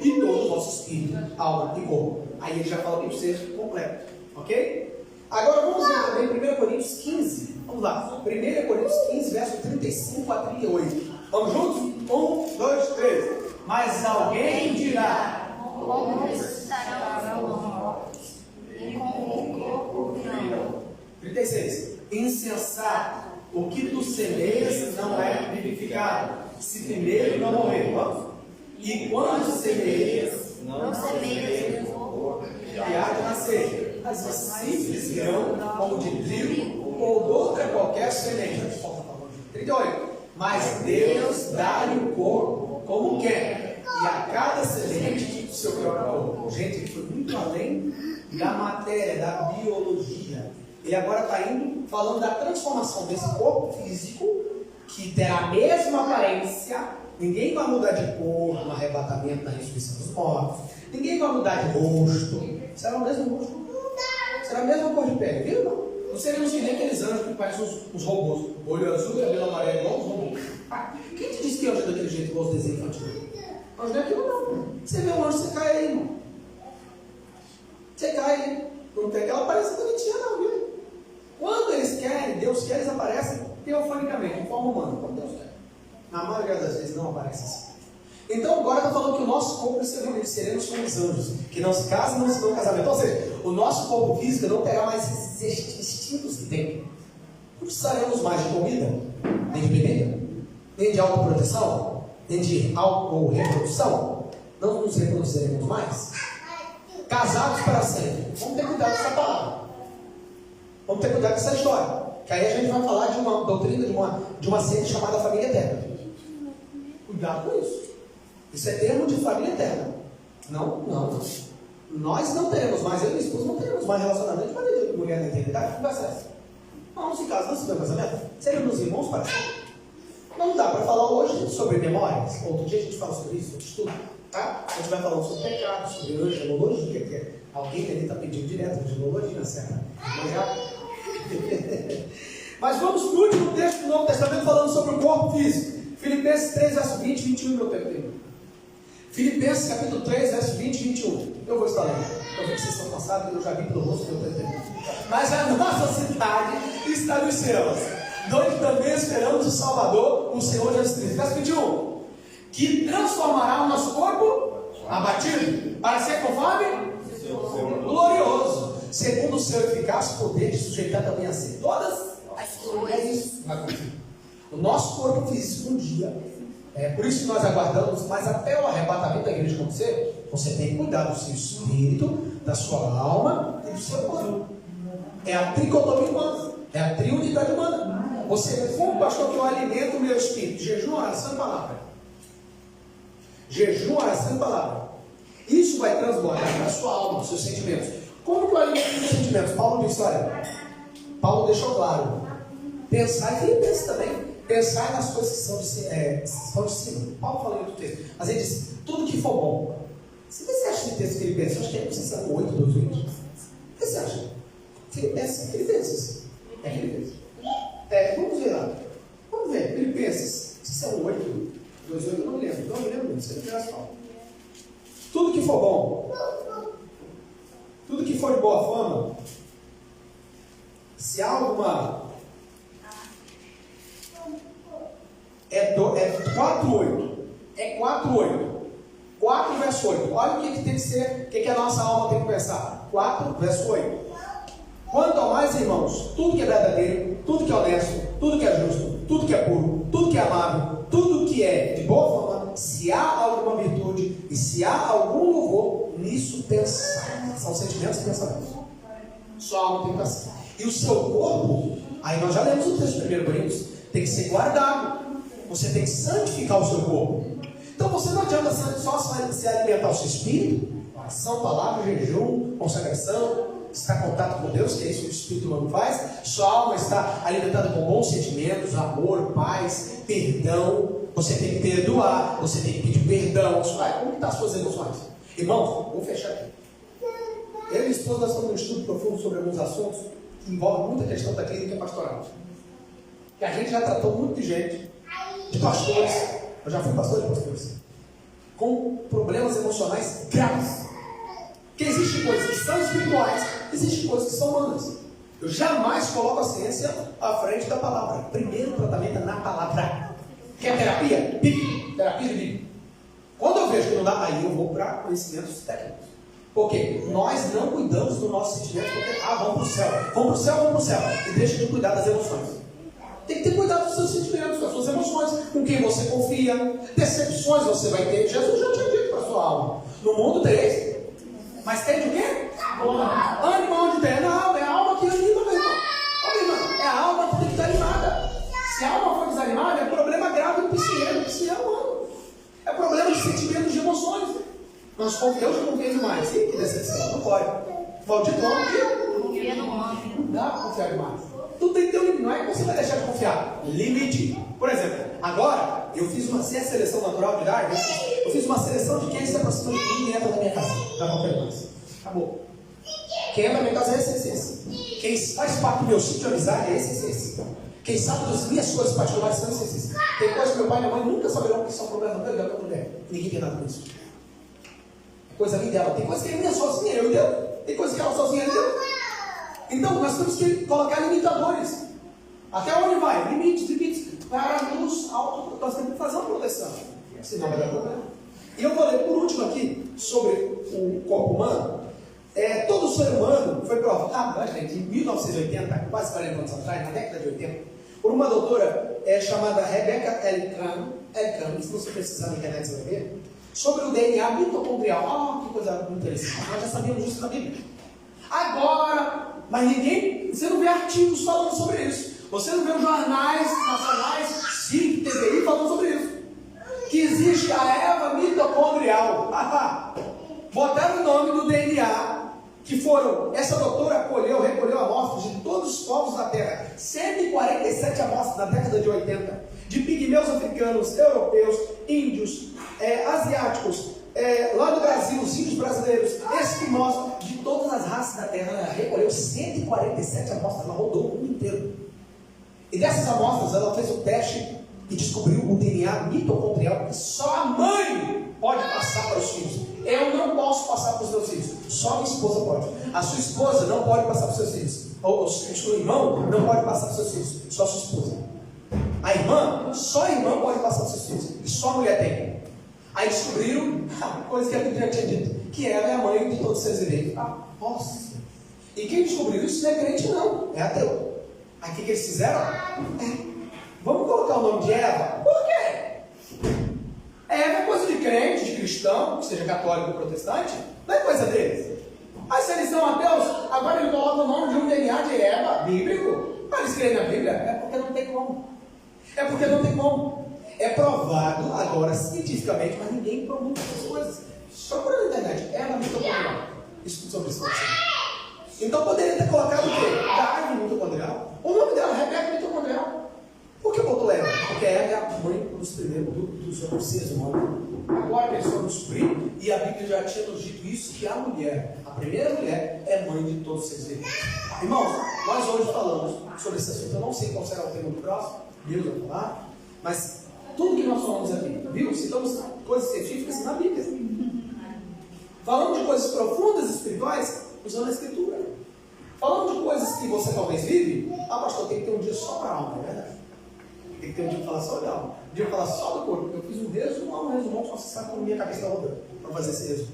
3. E todo o vosso espírito, alma e corpo. Aí ele já fala bem o ser completo. Ok? Agora vamos ver também 1 Coríntios 15. Vamos lá. 1 Coríntios 15, verso 35 a 38. Vamos juntos? 1, 2, 3. Mas alguém dirá: como ressuscitarão os mortos, e com o corpo virão. 36. Insensato, o que tu semeias não é vivificado, se primeiro não morrer. Vamos? E quando semeias, Não semeias o corpo, que há de nascer, mas um simples grão, como de trigo, ou de outra qualquer semente. 38. Mas Deus dá-lhe o corpo como quer, e a cada semente o seu próprio corpo. Gente, ele foi muito além da matéria, da biologia. Ele agora está indo falando da transformação desse corpo físico, que terá a mesma aparência. Ninguém vai mudar de cor no arrebatamento, na ressurreição dos mortos. Ninguém vai mudar de rosto. Será o mesmo rosto. Será a mesma cor de pele, viu, irmão? Não seremos que nem aqueles anjos que parecem uns robôs. Olho azul, cabelo amarelo, igual os robôs. Quem te disse que anjo é daquele jeito, igual os desenhos infantis? Anjo não é aquilo, não. Você vê um anjo, você cai aí, irmão. Você cai aí. Não tem aquela aparência bonitinha, não, viu? Quando eles querem, Deus quer, eles aparecem teofonicamente, em forma humana, como Deus quer. Na maioria das vezes não aparece assim. Então agora está falando que o nosso corpo seremos como os anjos, que não se casam, não se dão casamento. Ou seja, o nosso corpo físico não terá mais esses instintos que tem. Não precisaremos mais de comida, nem de bebida, nem de autoproteção, nem de auto-reprodução. Não nos reproduziremos mais. Casados para sempre. Vamos ter cuidado dessa palavra. Vamos ter cuidado dessa história. Que aí a gente vai falar de uma doutrina, de uma seita chamada família eterna. Cuidado com isso. Isso é termo de família eterna. Não. Nós não teremos mais, eu e minha esposa não teremos mais relacionamento de marido e mulher na eternidade. Que vai ser essa? Não se casa, não se vê casamento. Seremos irmãos para sempre. Não dá para falar hoje sobre memórias. Outro dia a gente fala sobre isso, estudo. Tá? A gente vai falando sobre pecado, sobre angelologia, que é alguém ali está pedindo direto, angelologia, certo? Mas vamos para o último texto do Novo Testamento falando sobre o corpo físico. Filipenses 3, verso 20 e 21, meu tempo. Filipenses capítulo 3, verso 20 e 21. Eu vou estar lendo. Eu vi que vocês estão cansados, eu já vi pelo rosto que eu estou entendendo. Mas a nossa cidade está nos céus, onde também esperamos o Salvador, o Senhor Jesus Cristo. Verso 21. Que transformará o nosso corpo abatido para ser conforme glorioso, segundo o seu eficaz poder de sujeitar também a ser todas as coisas. É isso. O nosso corpo físico um dia, por isso que nós aguardamos, mas até o arrebatamento da igreja acontecer, você tem que cuidar do seu espírito, da sua alma e do seu corpo. É a tricotomia humana, é a triunidade humana. Você, como pastor, que eu alimento o meu espírito, jejum, oração e palavra. Jejum, oração e palavra. Isso vai transbordar na sua alma, nos seus sentimentos. Como que eu alimento os meus sentimentos? Paulo disse, olha, Paulo deixou claro, pensar e Filipenses também. Pensar nas coisas que são de cima. Paulo falou em outro texto. Mas ele disse, tudo que for bom. Se você acha esse texto Filipenses, eu acho que é Salmo 8, 2, 8. O que você acha? Filipenses. É Filipenses. Vamos ver lá. Vamos ver. Filipenses. Salmo 8, 2, 8. Eu não me lembro. Não me lembro. Você não tem Paulo. Tudo que for bom. Tudo que for de boa fama. Se há alguma... É 4:8. É 4:8. 4 verso 8. Olha o que tem que ser, o que a nossa alma tem que pensar. 4 verso 8. Quanto ao mais, irmãos, tudo que é verdadeiro, tudo que é honesto, tudo que é justo, tudo que é puro, tudo que é amável, tudo que é de boa fama, se há alguma virtude e se há algum louvor, nisso pensar. São sentimentos e pensamentos. Sua alma tem que pensar. E o seu corpo, aí nós já lemos o texto de 1 Coríntios, tem que ser guardado. Você tem que santificar o seu corpo. Então você não adianta só se alimentar o seu espírito, oração, palavra, jejum, consagração, estar em contato com Deus, que é isso que o Espírito humano faz. Sua alma está alimentada com bons sentimentos, amor, paz, perdão. Você tem que perdoar, você tem que pedir perdão. Como estão as suas emoções? Irmãos, vou fechar aqui. Eu e minha esposa, nós estamos num estudo profundo sobre alguns assuntos que envolvem muita questão da clínica pastoral. Que a gente já tratou muito de gente, de pastores, eu já fui pastor de pastores, com problemas emocionais graves. Porque existem coisas que são espirituais, existem coisas que são humanas. Eu jamais coloco a ciência à frente da palavra. Primeiro tratamento é na palavra. Quer terapia? Bíblia. Terapia de Bíblia. Quando eu vejo que não dá, aí eu vou para conhecimentos técnicos. Porque nós não cuidamos dos nossos sentimentos, porque, vamos para o céu. Vamos para o céu. E deixa de cuidar das emoções. Tem que ter cuidado dos seus sentimentos, das suas emoções, com quem você confia. Decepções você vai ter. Jesus já tinha dito para a sua alma. No mundo tereis. Mas tem de quê? Ânimo onde tem. Não, é a alma que anima, meu irmão. Olha, irmão, é a alma que tem que estar animada. Se a alma for desanimada, é problema grave do psiqueiro. O psiqueiro é humano. É problema de sentimentos, de emoções. Nós confiamos e confiamos demais. Ih, que decepção. Não pode. Maldito homem. Confia no homem. Não dá para confiar demais. Tudo tem que ter um limite, não é que você vai deixar de confiar. Limite. Por exemplo, agora eu fiz uma seleção natural de dar, eu fiz uma seleção de quem se aproxima de mim e entra na minha casa. Não dá para mais. Acabou. Quem entra na minha casa é esse. Quem faz parte do meu sítio de amizade é esse. Quem sabe das minhas coisas particulares são esse. Tem coisas que meu pai e minha mãe nunca saberão que são problemas da minha mulher. Ninguém tem nada com isso. É coisa minha dela. Tem coisa que é minha sozinha, eu e Deus. Tem coisa que ela sozinha, eu e Deus. Então, nós temos que colocar limitadores. Até onde vai? Limites. Para nos nós temos que fazer uma proteção. Senão vai dar problema. E eu vou ler por último aqui sobre o corpo humano. Todo ser humano foi provado, gente, em 1980, quase 40 anos atrás, na década de 80, por uma doutora chamada Rebecca Elkan, se você precisar na internet você vai ver, sobre o DNA mitocondrial. Que coisa muito interessante. Nós já sabíamos disso na Bíblia. Agora, mas você não vê artigos falando sobre isso. Você não vê os jornais nacionais, SIC, TVI falando sobre isso. Que existe a erva mitocondrial. botaram o nome do DNA, que foram, essa doutora recolheu amostras de todos os povos da Terra, 147 amostras na década de 80, de pigmeus africanos, europeus, índios, asiáticos, lá do Brasil, os índios brasileiros, esquimós, de todas as raças da Terra. Ela recolheu 147 amostras, ela rodou o mundo inteiro. E dessas amostras ela fez o teste e descobriu o DNA mitocondrial que só a mãe pode passar para os filhos. Eu não posso passar para os meus filhos, só a minha esposa pode. A sua esposa não pode passar para os seus filhos. Ou o seu irmão não pode passar para os seus filhos, só a sua esposa. A irmã, só a irmã pode passar para os seus filhos, e só a mulher tem. Aí descobriram a coisa que a Bíblia tinha dito, que ela é a mãe de todos os seres viventes. Nossa! E quem descobriu isso não é crente, não, é ateu. Aí o que eles fizeram? Vamos colocar o nome de Eva. Por quê? Eva é coisa de crente, de cristão, que seja católico ou protestante, não é coisa deles. Aí se eles são ateus, agora ele coloca o nome de um DNA de Eva, bíblico. Mas eles creem na Bíblia? É porque não tem como. É porque não tem como. É provado agora cientificamente, mas ninguém prova essas coisas. Só por na internet. Ela mitocondrial. Estudo sobre isso. Então poderia ter colocado o quê? Darwin mitocondrial. O nome dela é Rebeca mitocondrial. Por que botou ela? Porque ela é a mãe dos primeiros dos seres humanos. Agora eles foram descobrir, e a Bíblia já tinha nos dito isso, que a mulher, a primeira mulher, é mãe de todos os seres viventes. Irmãos, nós hoje falamos sobre esse assunto. Eu não sei qual será o tema do próximo, Deus vai falar, mas tudo que nós falamos aqui, viu? Citamos coisas científicas na Bíblia. Falamos de coisas profundas espirituais, usando a Escritura. Falamos de coisas que você talvez vive. Pastor, tem que ter um dia só para a alma, não é verdade? Tem que ter um dia para falar só da alma, um dia para falar só do corpo. Eu fiz um resumão, só você sabe como minha cabeça está rodando para fazer esse resumo.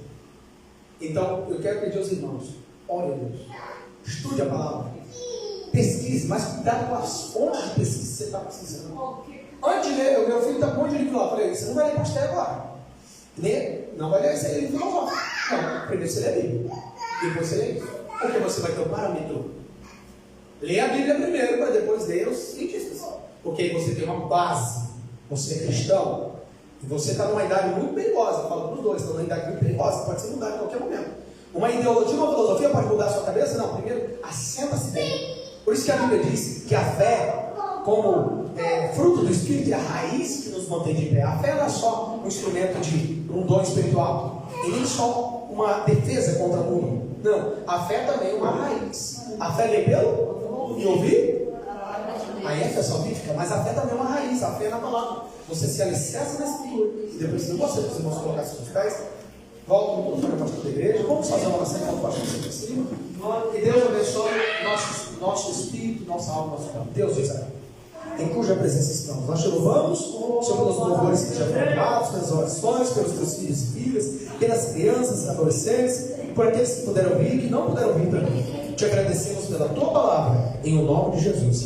Então, eu quero pedir aos irmãos, ore a Deus, estude a palavra, pesquise, mas cuidado com as fontes de pesquisa que você está precisando. Antes de ler, o meu filho está com um monte de livro lá. Eu falei, você não vai ler pastel agora. Não vai ler esse livro filosófico. Não, primeiro você lê a Bíblia, depois você lê isso. Porque você vai ter um parâmetro. Lê a Bíblia primeiro, para depois ler os cientistas. Porque aí você tem uma base. Você é cristão. E você está numa idade muito perigosa. Eu falo para os dois, estão numa idade muito perigosa. Pode ser mudada em qualquer momento. Uma ideologia, uma filosofia pode mudar a sua cabeça? Não, primeiro, assenta-se bem. Por isso que a Bíblia diz que a fé, como fruto do Espírito, é a raiz que nos mantém de pé. A fé não é só um instrumento de um dom espiritual. E nem só uma defesa contra o mundo. Não, a fé também é uma raiz. A fé vem pelo e ouvir. Aí é fé salvífica, mas a fé também é uma raiz. A fé é na palavra. Você se alicerça na Escritura. E depois, se você os irmãos colocar seus pés, volta no microfone para a igreja. Vamos fazer uma oração para o pastor sempre cima. Que Deus abençoe nosso espírito, nossa alma, nosso corpo. Deus nos abençoe. Em cuja presença estamos. Nós te louvamos, Senhor, pelos louvores que já foram dados, pelas orações, pelos teus filhos e filhas, pelas crianças, adolescentes, por aqueles que puderam vir e que não puderam vir também. Te agradecemos pela tua palavra, em o nome de Jesus.